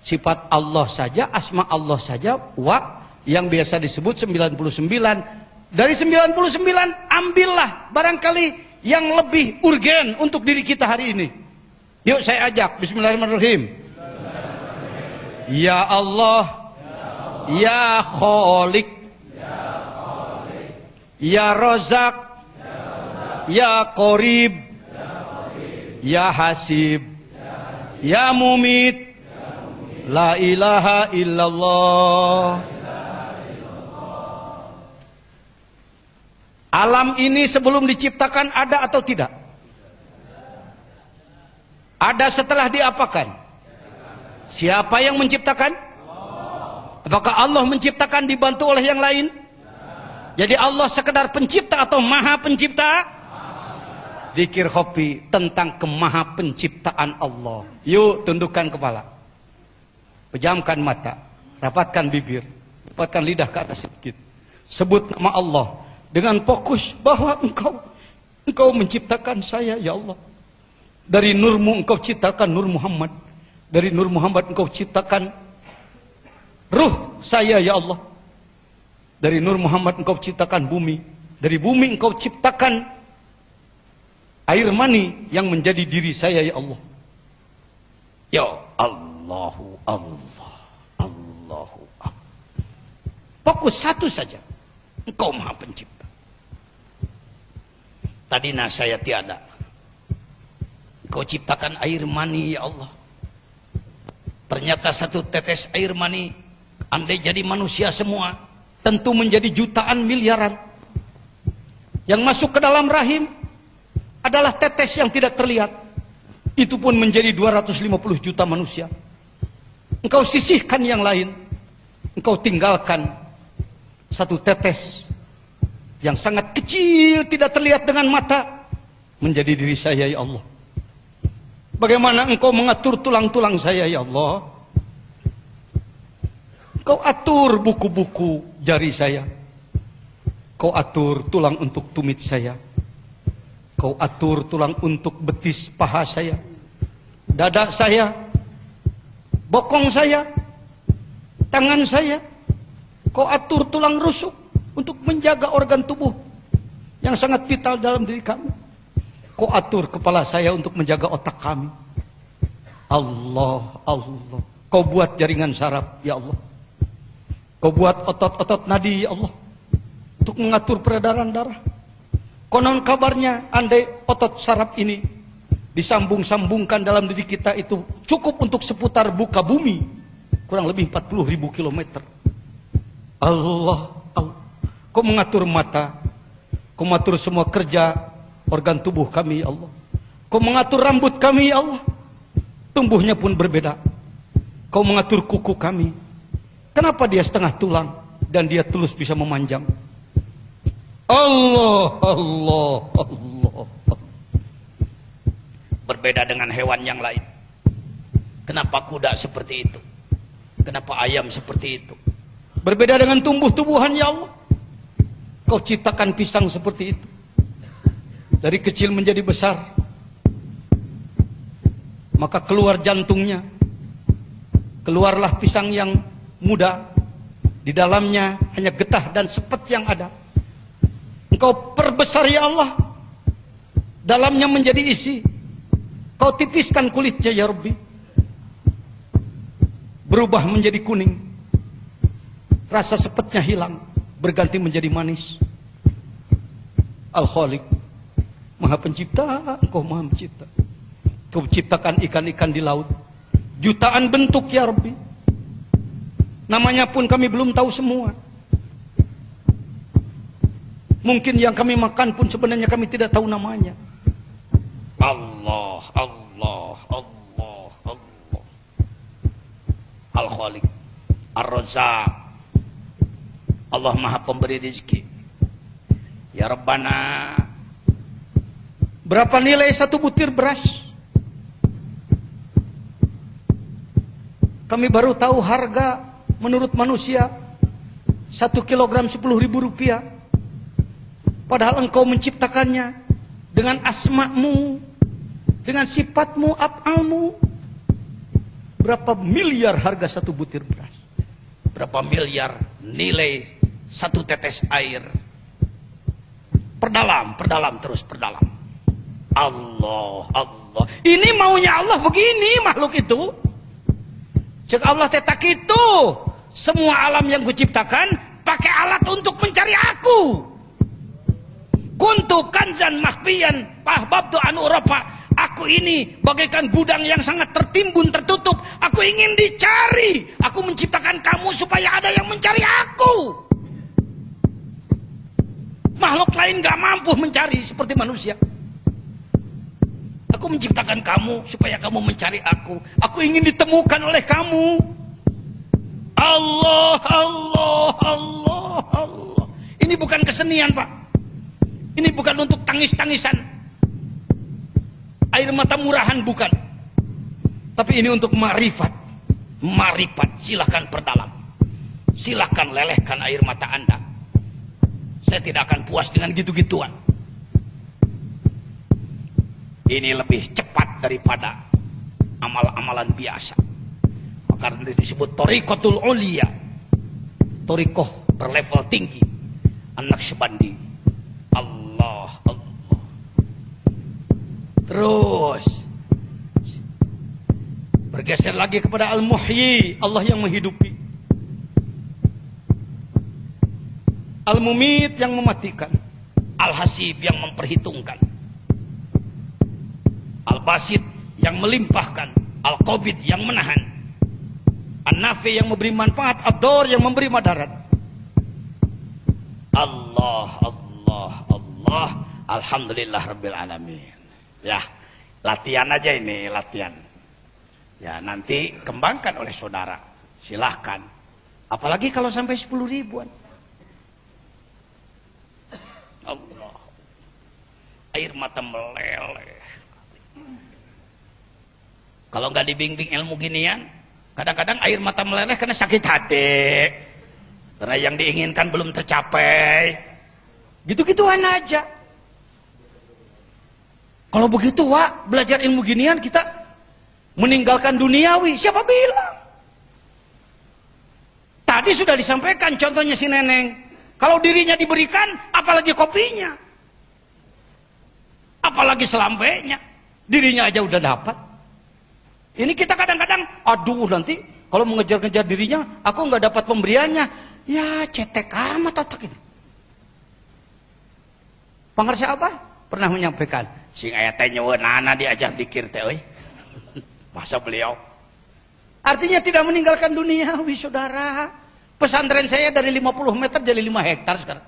Speaker 2: Sifat Allah saja, asma Allah saja, yang biasa disebut 99. Dari 99 ambillah barangkali yang lebih urgen untuk diri kita hari ini. Yuk saya ajak, bismillahirrahmanirrahim. Ya Allah, ya Khaliq, ya Razak, ya Qarib, ya Hasib, ya Mumit, la ilaha illallah. Alam ini sebelum diciptakan ada atau tidak? Ada setelah diapakan? Siapa yang menciptakan? Apakah Allah menciptakan dibantu oleh yang lain? Jadi Allah sekedar pencipta atau maha pencipta? Zikir khofi tentang kemaha penciptaan Allah. Yuk tundukkan kepala, pejamkan mata, rapatkan bibir, rapatkan lidah ke atas sedikit. Sebut nama Allah dengan fokus bahwa engkau menciptakan saya ya Allah. Dari nurmu engkau ciptakan Nur Muhammad. Dari Nur Muhammad engkau ciptakan ruh saya ya Allah. Dari Nur Muhammad engkau ciptakan bumi. Dari bumi engkau ciptakan air mani yang menjadi diri saya ya Allah.
Speaker 1: Ya Allahu Allah, Allahu Allah.
Speaker 2: Fokus satu saja. Engkau Maha Pencipta.
Speaker 1: Tadina saya tiada. Engkau ciptakan air mani ya Allah. Ternyata satu tetes air mani, andai jadi manusia semua,
Speaker 2: tentu menjadi jutaan miliaran. Yang masuk ke dalam rahim adalah tetes yang tidak terlihat. Itu pun menjadi 250 juta manusia. Engkau sisihkan yang lain. Engkau tinggalkan satu tetes yang sangat kecil, tidak terlihat dengan mata, menjadi diri saya ya Allah. Bagaimana engkau mengatur tulang-tulang saya ya Allah? Engkau atur buku-buku jari saya. Kau atur tulang untuk tumit saya. Kau atur tulang untuk betis paha saya, dada saya, bokong saya, tangan saya. Kau atur tulang rusuk untuk menjaga organ tubuh yang sangat vital dalam diri kami. Kau atur kepala saya untuk menjaga otak kami. Allah, Allah. Kau buat jaringan saraf ya Allah. Kau buat otot-otot nadi ya Allah untuk mengatur peredaran darah. Konon kabarnya andai otot saraf ini disambung-sambungkan dalam diri kita, itu cukup untuk seputar buka bumi, kurang lebih 40.000 kilometer. Allah, Allah. Kau mengatur mata, kau mengatur semua kerja organ tubuh kami ya Allah. Kau mengatur rambut kami ya Allah, tumbuhnya pun berbeda. Kau mengatur kuku kami, kenapa dia setengah tulang dan dia tulus bisa memanjang. Allah, Allah, Allah.
Speaker 1: Berbeda dengan hewan yang lain. Kenapa kuda seperti itu? Kenapa ayam seperti itu?
Speaker 2: Berbeda dengan tumbuh-tumbuhan ya Allah. Kau ciptakan pisang seperti itu, dari kecil menjadi besar, maka keluar jantungnya, keluarlah pisang yang muda, di dalamnya hanya getah dan sepet yang ada. Engkau perbesar ya Allah, dalamnya menjadi isi. Kau tipiskan kulitnya ya Rabbi, berubah menjadi kuning, rasa sepetnya hilang, berganti menjadi manis. Al-Khaliq, Maha Pencipta, Engkau Maha Pencipta. Kau ciptakan ikan-ikan di laut, jutaan bentuk ya Rabbi. Namanya pun kami belum tahu semua. Mungkin yang kami makan pun sebenarnya kami tidak tahu namanya.
Speaker 1: Allah, Allah, Allah, Allah. Al-Khaliq, Ar-Razzaq. Allah Maha Pemberi rezeki. Ya Rabbana.
Speaker 2: Berapa nilai satu butir beras? Kami baru tahu harga menurut manusia 1 kilogram 10.000 rupiah. Padahal Engkau menciptakannya dengan asma-Mu, dengan sifat-Mu, af'al-Mu. Berapa miliar harga satu butir beras?
Speaker 1: Berapa miliar nilai satu tetes air? Perdalam, perdalam, terus perdalam. Allah, Allah.
Speaker 2: Ini maunya Allah begini makhluk itu. Cek Allah tetak itu. Semua alam yang kuciptakan pakai alat untuk mencari aku. Kuntu kanzan mahfiyan fahbabtu an urafa. Aku ini bagaikan gudang yang sangat tertimbun, tertutup. Aku ingin dicari. Aku menciptakan kamu supaya ada yang mencari aku. Makhluk lain gak mampu mencari seperti manusia. Aku menciptakan kamu supaya kamu mencari aku. Aku ingin ditemukan oleh kamu. Allah, Allah, Allah, Allah. Ini bukan kesenian, Pak. Ini bukan untuk tangis-tangisan, air mata murahan, bukan. Tapi ini untuk marifat. Marifat, silahkan perdalam. Silahkan lelehkan air mata Anda. Saya tidak akan puas dengan gitu-gituan. Ini lebih cepat daripada amal-amalan biasa. Maka disebut Thariqatul Uliya, Thariqah berlevel tinggi, An-Naqsyabandi. Allah, Allah. Terus bergeser lagi kepada Al-Muhyi, Allah yang menghidupi. Al-Mumit yang mematikan. Al-Hasib yang memperhitungkan. Al-Basit yang melimpahkan. Al-Qabid yang menahan. An-Nafi yang memberi manfaat. Ad-Dar yang memberi madarat. Allah, Allah, Allah. Alhamdulillah Rabbil Alamin. Ya, latihan aja ini, latihan. Ya, nanti kembangkan oleh saudara. Silahkan. Apalagi kalau sampai 10 ribuan. Allah. Air mata meleleh. Kalau nggak dibimbing ilmu ginian, kadang-kadang air mata meleleh karena sakit hati. Karena yang diinginkan belum tercapai. Gitu-gituan aja. Kalau begitu, Wak, belajar ilmu ginian kita meninggalkan duniawi. Siapa bilang? Tadi sudah disampaikan contohnya si Neneng. Kalau dirinya diberikan, apalagi kopinya. Apalagi selambenya. Dirinya aja udah dapat. Ini kita kadang-kadang, aduh nanti kalau mengejar-ngejar dirinya, aku nggak dapat pemberiannya. Ya cetek amat otak ini. Pangarsa apa? Pernah menyampaikan, sing aya teh nyeueunana diajar dikir teh euy. Masa beliau? Artinya tidak meninggalkan duniawi, saudara. Pesantren saya dari 50 meter jadi 5 hektar sekarang.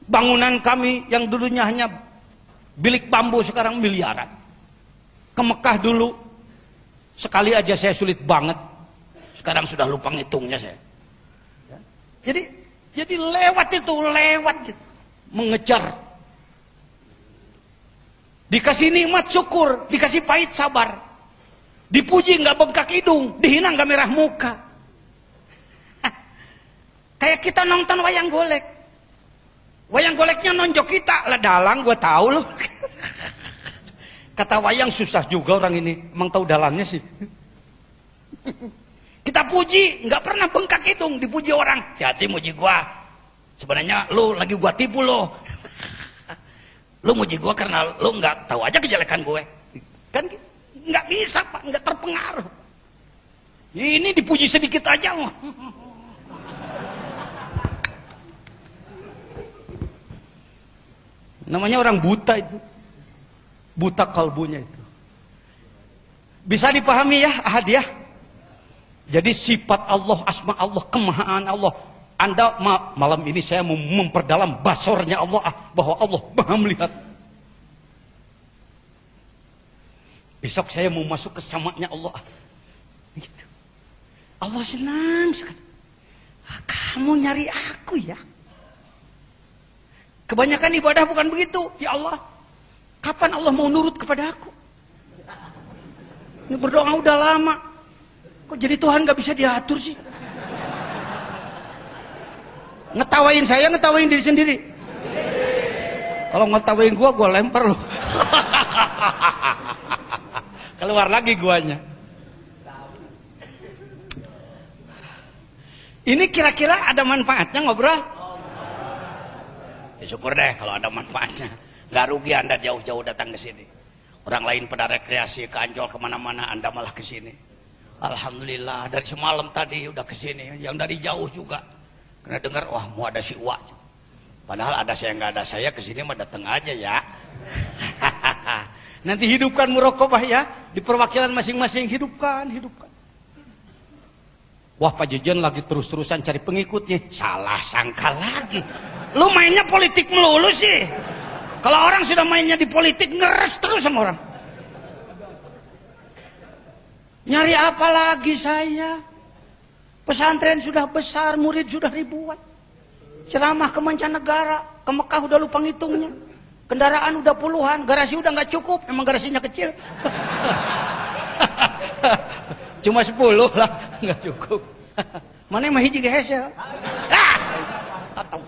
Speaker 2: Bangunan kami yang dulunya hanya bilik bambu sekarang miliaran. Ke Mekah dulu sekali aja saya sulit banget. Sekarang sudah lupa ngitungnya saya. Jadi lewat gitu. Mengejar. Dikasih nikmat syukur, dikasih pahit sabar. Dipuji nggak bengkak hidung, dihina nggak merah muka. Kayak kita nonton wayang golek. Wayang goleknya nonjok kita, lah dalang gue tahu loh. Kata wayang susah juga orang ini, emang tahu dalangnya sih. Kita puji, nggak pernah bengkak hidung, dipuji orang. Hati muji gua. Sebenarnya lu lagi gua tipu lo. Lu muji gua karena lu nggak tahu aja kejelekan gue. Kan nggak bisa Pak, nggak terpengaruh. Ini dipuji sedikit aja. Namanya orang buta itu. Buta kalbunya itu. Bisa dipahami ya, Ahadiyah? Jadi sifat Allah, asma Allah, kemahaan Allah. Anda malam ini saya mau memperdalam basornya Allah, bahwa Allah maha melihat. Besok saya mau masuk ke samanya Allah. Gitu. Allah senang sekali. Kamu nyari aku ya. Kebanyakan ibadah bukan begitu. Ya Allah, kapan Allah mau nurut kepada aku? Ini berdoa udah lama. Kok jadi Tuhan gak bisa diatur sih? Ngetawain saya, ngetawain diri sendiri. Kalau ngetawain gua lempar loh. Keluar lagi guanya. Ini kira-kira ada manfaatnya ngobrol? Ya, syukur deh kalau ada manfaatnya. Gak rugi Anda jauh-jauh datang ke sini. Orang lain pada rekreasi ke Ancol kemana-mana, Anda malah ke sini. Alhamdulillah dari semalam tadi udah ke sini. Yang dari jauh juga. Karena dengar wah mau ada si Uwa. Padahal ada saya nggak ada saya, ke sini mah datang aja ya. Nanti hidupkan muraqabah ya, di perwakilan masing-masing hidupkan. Wah Pak Jejen lagi terus-terusan cari pengikutnya. Salah sangka lagi. Lu mainnya politik melulu sih. Kalau orang sudah mainnya di politik, ngeres terus sama orang. Nyari apa lagi saya? Pesantren sudah besar, murid sudah ribuan. Ceramah ke mancanegara, ke Mekah udah lupa ngitungnya. Kendaraan udah puluhan, garasi udah nggak cukup, emang garasinya kecil. Cuma 10 lah, nggak cukup. Mana yang mah hiji gehes ya? Atau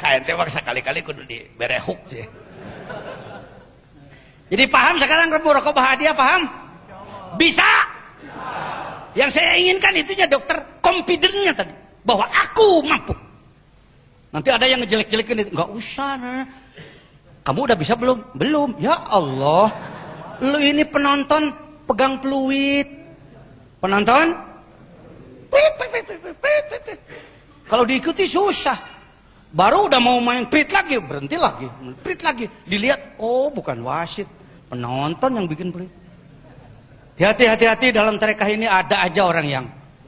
Speaker 2: KNT maksa kali-kali kudu diberehuk sih. Jadi paham sekarang muraqabah hadiah, paham? Bisa. Yang saya inginkan itunya dokter, confident-nya tadi bahwa aku mampu. Nanti ada yang ngejelek-jelekin, nggak usah. Nah. Kamu udah bisa belum? Belum. Ya Allah, lu ini penonton pegang peluit. Penonton? Kalau diikuti susah. Baru udah mau main prit lagi, berhenti lagi, prit lagi. Dilihat, oh bukan wasit, penonton yang bikin pelit. Hati-hati dalam tarekah ini ada aja orang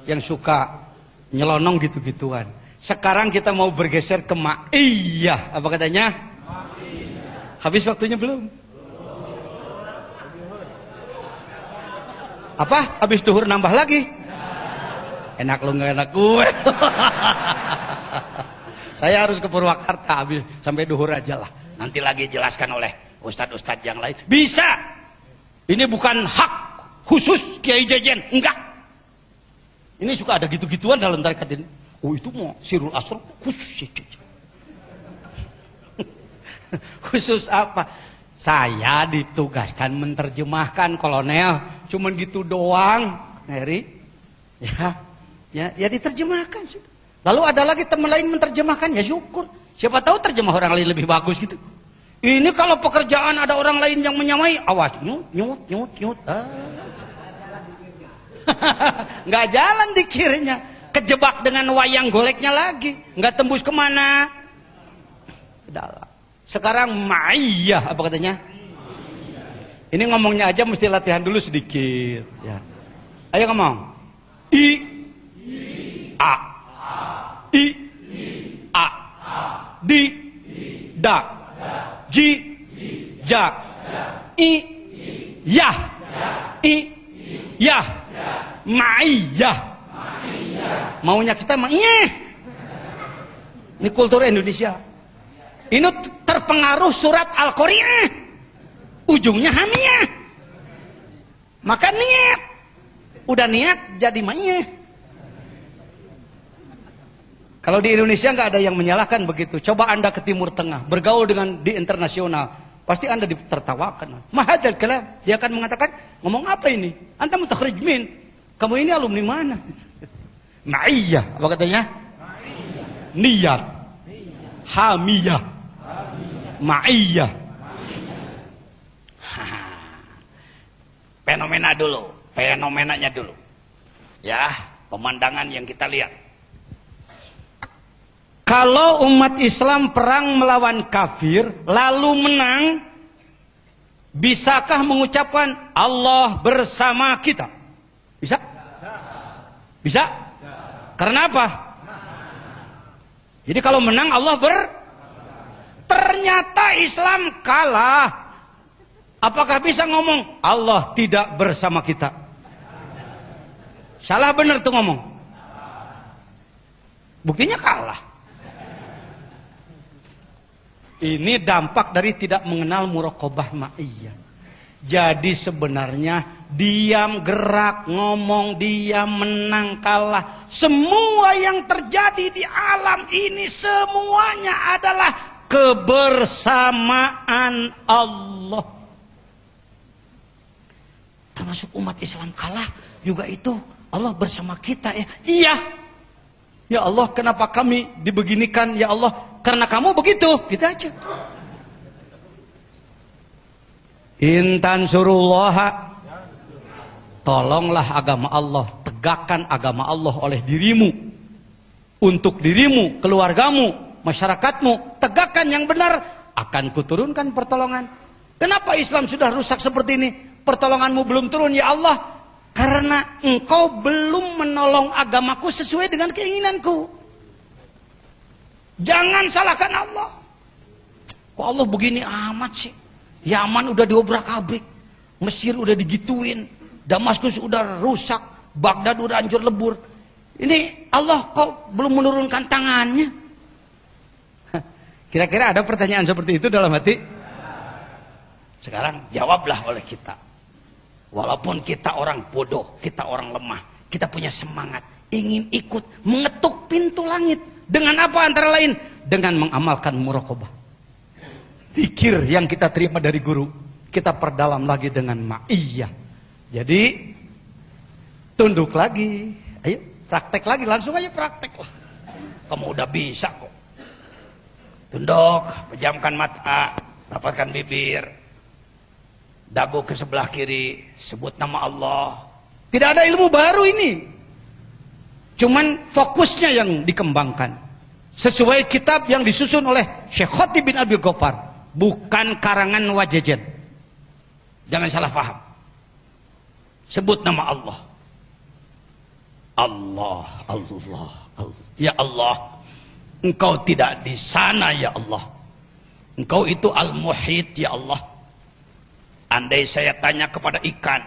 Speaker 2: yang suka nyelonong gitu-gituan. Sekarang kita mau bergeser ke ma'iyah. Apa katanya? Habis waktunya belum? Apa? Habis duhur nambah lagi? Enak lu nggak enak gue. Saya harus ke Purwakarta habis sampai duhur aja lah. Nanti lagi jelaskan oleh ustadz-ustadz yang lain. Bisa. Ini bukan hak khusus Kiai Jejen, enggak. Ini suka ada gitu-gituan dalam tarekat ini. Oh itu mau sirul asr khusus. Khusus apa? Saya ditugaskan menerjemahkan, kolonel. Cuman gitu doang, Neri. Ya diterjemahkan. Lalu ada lagi teman lain menerjemahkan, ya syukur. Siapa tahu terjemah orang lain lebih bagus gitu. Ini kalau pekerjaan ada orang lain yang menyamai, awas nyut. Nggak jalan dikirnya, kejebak dengan wayang goleknya lagi, nggak tembus kemana. Dalam. Sekarang ma'iyah, apa katanya? Ini ngomongnya aja mesti latihan dulu sedikit. Ya. Ayo ngomong. I, a, i, a, di, da, ji, ja, i, yah, i, yah, ma'iyah. Maunya kita ma'iyah. Ini kultur Indonesia. Ini terpengaruh surat Al-Qari'ah. Ujungnya hamiyah. Maka niat. Udah niat jadi ma'iyah. Kalau di Indonesia nggak ada yang menyalahkan begitu. Coba Anda ke Timur Tengah, bergaul dengan di internasional, pasti Anda ditertawakan. Mahadal kalam. Dia akan mengatakan, ngomong apa ini? Anta mutakhrij min. Kamu ini alumni mana? Ma'iyah. Apa katanya? Niat. Hamiyah. Ma'iyah. Fenomena dulu, fenomenanya dulu. Ya, pemandangan yang kita lihat. Kalau umat Islam perang melawan kafir lalu menang, bisakah mengucapkan Allah bersama kita? Bisa? Bisa? Karena apa? Jadi kalau menang Allah ternyata Islam kalah. Apakah bisa ngomong Allah tidak bersama kita? Salah benar tuh ngomong. Buktinya kalah. Ini dampak dari tidak mengenal muraqabah ma'iyah. Jadi sebenarnya diam, gerak, ngomong, diam, menang, kalah, semua yang terjadi di alam ini semuanya adalah kebersamaan Allah. Termasuk umat Islam kalah juga itu Allah bersama kita ya. Iya. Ya Allah, kenapa kami dibeginikan? Ya Allah, karena kamu begitu. Gitu aja. Intan surullaha, tolonglah agama Allah, tegakkan agama Allah oleh dirimu, untuk dirimu, keluargamu, masyarakatmu, tegakkan yang benar, akan kuturunkan pertolongan. Kenapa Islam sudah rusak seperti ini? Pertolonganmu belum turun ya Allah, karena engkau belum menolong agamaku sesuai dengan keinginanku. Jangan salahkan Allah. Kok Allah begini amat sih? Yaman udah diobrak-abrik, Mesir udah digituin, Damaskus udah rusak, Baghdad udah hancur lebur. Ini Allah kok belum menurunkan tangannya? Kira-kira ada pertanyaan seperti itu dalam hati? Sekarang jawablah oleh kita. Walaupun kita orang bodoh, kita orang lemah, kita punya semangat, ingin ikut mengetuk pintu langit. Dengan apa antara lain? Dengan mengamalkan muraqabah. Zikir yang kita terima dari guru, kita perdalam lagi dengan ma'iyah. Jadi tunduk lagi, ayo praktek lagi, langsung aja praktek lah. Kamu udah bisa kok.
Speaker 1: Tunduk, pejamkan mata, rapatkan bibir, dagu ke sebelah kiri, sebut nama Allah.
Speaker 2: Tidak ada ilmu baru ini. Cuman fokusnya yang dikembangkan. Sesuai kitab yang disusun oleh Syekh Khatib bin Abdul Ghaffar. Bukan karangan Wajajen. Jangan salah paham. Sebut nama Allah. Allah, Allah, Allah. Ya Allah, Engkau tidak di sana ya Allah. Engkau itu Al-Muhit ya Allah. Andai saya tanya kepada ikan,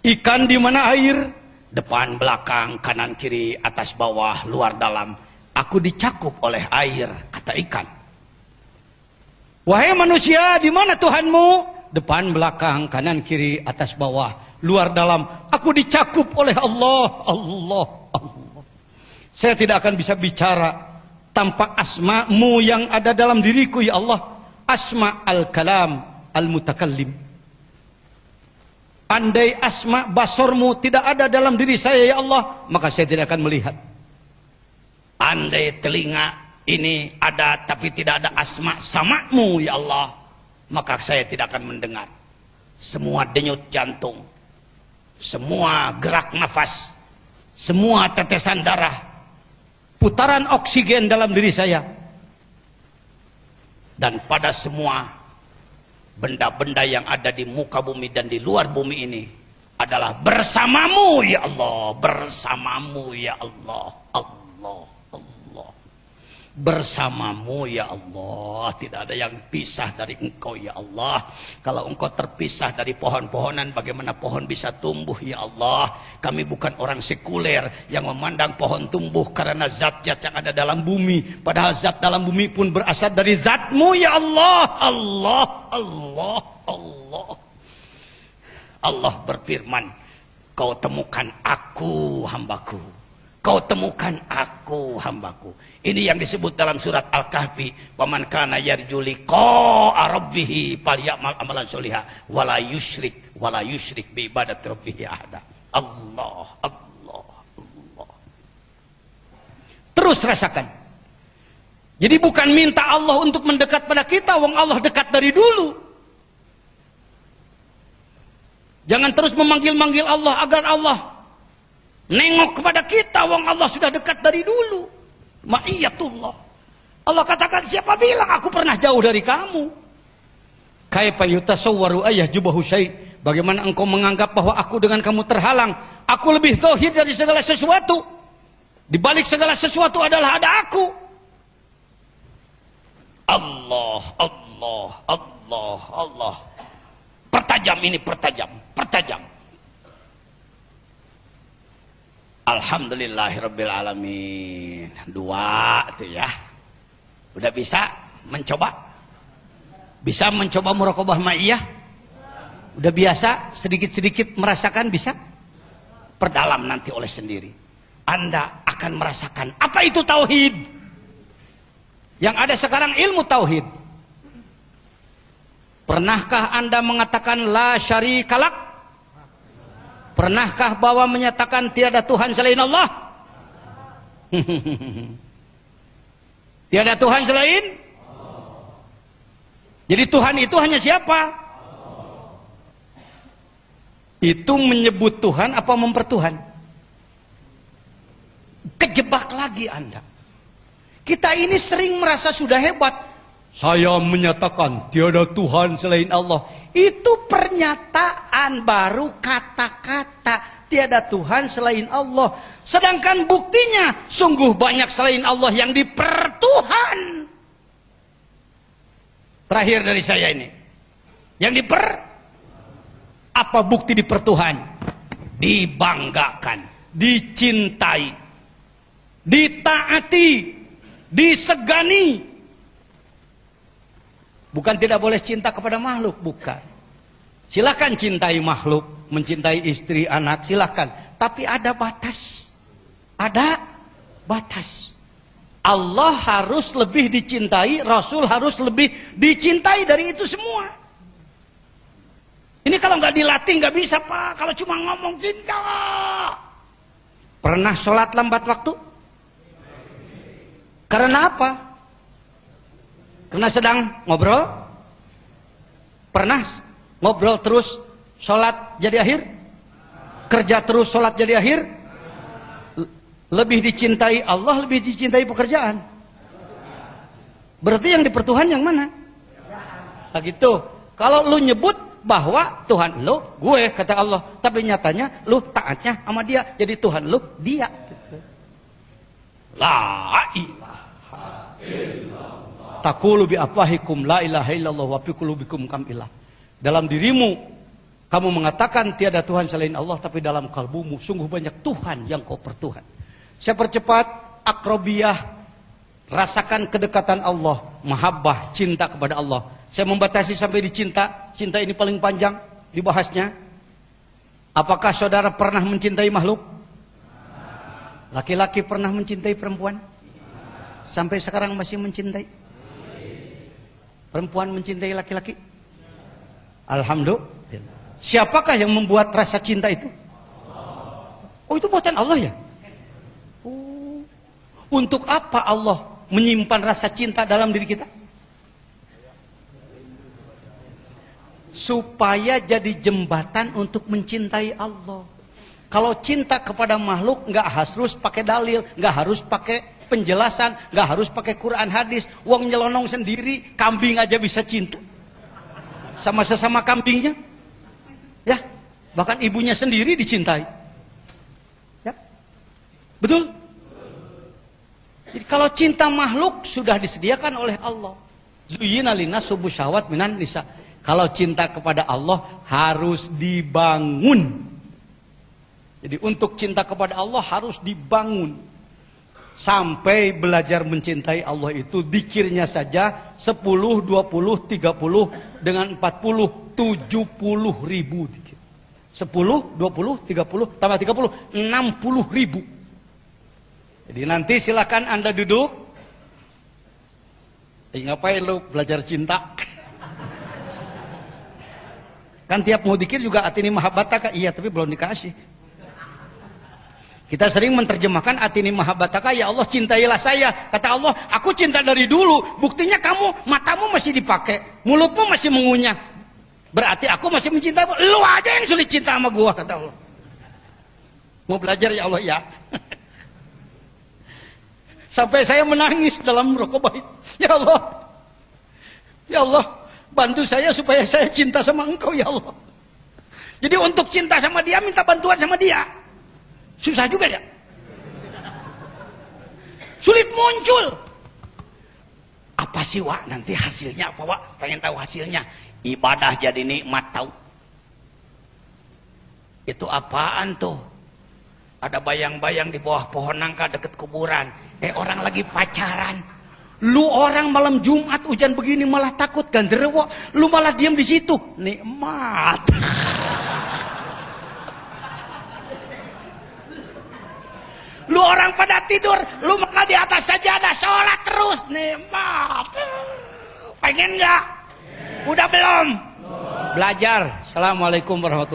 Speaker 2: ikan di mana air? Depan, belakang, kanan, kiri, atas, bawah, luar, dalam. Aku dicakup oleh air, kata ikan. Wahai manusia, di mana Tuhanmu? Depan, belakang, kanan, kiri, atas, bawah, luar, dalam. Aku dicakup oleh Allah, Allah, Allah. Saya tidak akan bisa bicara tanpa asma-Mu yang ada dalam diriku ya Allah. Asma al-kalam al-mutakallim. Andai asma basarmu tidak ada dalam diri saya ya Allah, maka saya tidak akan melihat. Andai telinga ini ada tapi tidak ada asma sama-Mu ya Allah, maka saya tidak akan mendengar. Semua denyut jantung, semua gerak nafas, semua tetesan darah, putaran oksigen dalam diri saya, dan pada semua benda-benda yang ada di muka bumi dan di luar bumi ini adalah bersama-Mu ya Allah, bersama-Mu ya Allah, Allah, Allah, bersama-Mu ya Allah. Tidak ada yang pisah dari Engkau ya Allah. Kalau Engkau terpisah dari pohon-pohonan, bagaimana pohon bisa tumbuh ya Allah? Kami bukan orang sekuler yang memandang pohon tumbuh karena zat-zat yang ada dalam bumi, padahal zat dalam bumi pun berasal dari zat-Mu ya Allah. Allah, Allah, Allah. Allah berfirman, kau temukan aku hambaku, kau temukan aku hambaku. Ini yang disebut dalam surat Al-Kahfi, waman kana yarju liqa'a rabbih falyamal amalan sholiha wala yusyrik bi ibadati rabbih ahada. Allah, Allah, Allah. Terus rasakan. Jadi bukan minta Allah untuk mendekat pada kita, wong Allah dekat dari dulu. Jangan terus memanggil-manggil Allah agar Allah nengok kepada kita, wong Allah sudah dekat dari dulu. Ma'iyatullah. Allah katakan, siapa bilang aku pernah jauh dari kamu? Kaifa yutasawwaru ayyahjubahu syai'. Bagaimana engkau menganggap bahwa aku dengan kamu terhalang? Aku lebih zahir dari segala sesuatu. Di balik segala sesuatu adalah ada aku. Allah, Allah, Allah, Allah. Pertajam ini, pertajam, pertajam. Alhamdulillahirabbil alamin. Dua tuh ya. Udah bisa mencoba? Bisa mencoba muraqabah ma'iyah? Udah biasa sedikit-sedikit merasakan bisa? Perdalam nanti oleh sendiri. Anda akan merasakan apa itu tauhid. Yang ada sekarang ilmu tauhid. Pernahkah Anda mengatakan la syarikalak? Pernahkah bahwa menyatakan tiada Tuhan selain Allah? Tiada Tuhan selain? Jadi Tuhan itu hanya siapa? Itu menyebut Tuhan apa mempertuhan? Kejebak lagi Anda. Kita ini sering merasa sudah hebat. Saya menyatakan tiada Tuhan selain Allah. Itu pernyataan baru, kata-kata. Tiada Tuhan selain Allah. Sedangkan buktinya sungguh banyak selain Allah yang dipertuhan. Terakhir dari saya ini. Yang apa bukti dipertuhan? Dibanggakan, dicintai, ditaati, disegani. Bukan tidak boleh cinta kepada makhluk, bukan. Silakan cintai makhluk, mencintai istri, anak, silakan. Tapi ada batas. Ada batas. Allah harus lebih dicintai, Rasul harus lebih dicintai dari itu semua. Ini kalau nggak dilatih nggak bisa Pak. Kalau cuma ngomong cinta. Pernah sholat lambat waktu? Karena apa? Karena sedang ngobrol. Pernah ngobrol terus sholat jadi akhir? Kerja terus sholat jadi akhir? Lebih dicintai Allah, lebih dicintai pekerjaan. Berarti yang dipertuhan yang mana? Nah gitu. Kalau lu nyebut bahwa Tuhan lu gue, kata Allah, tapi nyatanya lu taatnya sama dia, jadi Tuhan lu dia. La ilaha illallah. Taqulu bi afwahikum la ilaha illallah wa fi qulubikum kam ilah. Dalam dirimu kamu mengatakan tiada Tuhan selain Allah, tapi dalam kalbumu sungguh banyak Tuhan yang kau pertuhan. Saya percepat akrobiyah, rasakan kedekatan Allah, mahabbah, cinta kepada Allah. Saya membatasi sampai di cinta. Cinta ini paling panjang dibahasnya. Apakah saudara pernah mencintai makhluk? Laki-laki pernah mencintai perempuan? Sampai sekarang masih mencintai? Perempuan mencintai laki-laki? Alhamdulillah. Siapakah yang membuat rasa cinta itu? Oh, itu buatan Allah ya? Oh. Untuk apa Allah menyimpan rasa cinta dalam diri kita? Supaya jadi jembatan untuk mencintai Allah. Kalau cinta kepada makhluk nggak harus pakai dalil, nggak harus pakai penjelasan, nggak harus pakai Quran hadis. Wong nyelonong sendiri, kambing aja bisa cinta sama sesama kambingnya, ya. Bahkan ibunya sendiri dicintai, ya. Betul. Jadi kalau cinta makhluk sudah disediakan oleh Allah. Zuyyina linas hubbu syahwat minan nisa. Kalau cinta kepada Allah harus dibangun. Jadi untuk cinta kepada Allah harus dibangun. Sampai belajar mencintai Allah itu dikirnya saja 10, 20, 30 dengan 40, 70 ribu dikir. 10, 20, 30, tambah 30, 60 ribu. Jadi nanti silakan Anda duduk. Ngapain lu belajar cinta? Kan tiap mau dikir juga atini mahabbataka, iya tapi belum dikasih. Kita sering menerjemahkan atini mahabbataka, ya Allah cintailah saya. Kata Allah, aku cinta dari dulu. Buktinya kamu, matamu masih dipakai, mulutmu masih mengunyah. Berarti aku masih mencintaimu. Lu aja yang sulit cinta sama gua, kata Allah. Mau belajar ya Allah ya. Sampai saya menangis dalam rukuk. Ya Allah. Ya Allah, bantu saya supaya saya cinta sama engkau ya Allah. Jadi untuk cinta sama dia minta bantuan sama dia. Susah juga ya. Sulit muncul. Apa sih Wak nanti hasilnya apa Wak? Pengen tahu hasilnya. Ibadah jadi nikmat tahu. Itu apaan tuh? Ada bayang-bayang di bawah pohon nangka deket kuburan. Orang lagi pacaran. Lu orang malam Jumat hujan begini malah takut ganderewo, lu malah diam di situ. Nikmat. Lu orang pada tidur, lu malah di atas sajadah sholat terus. Nikmat. Pengen nggak? Udah belum? Belajar. Assalamualaikum warahmatullahi wabarakatuh.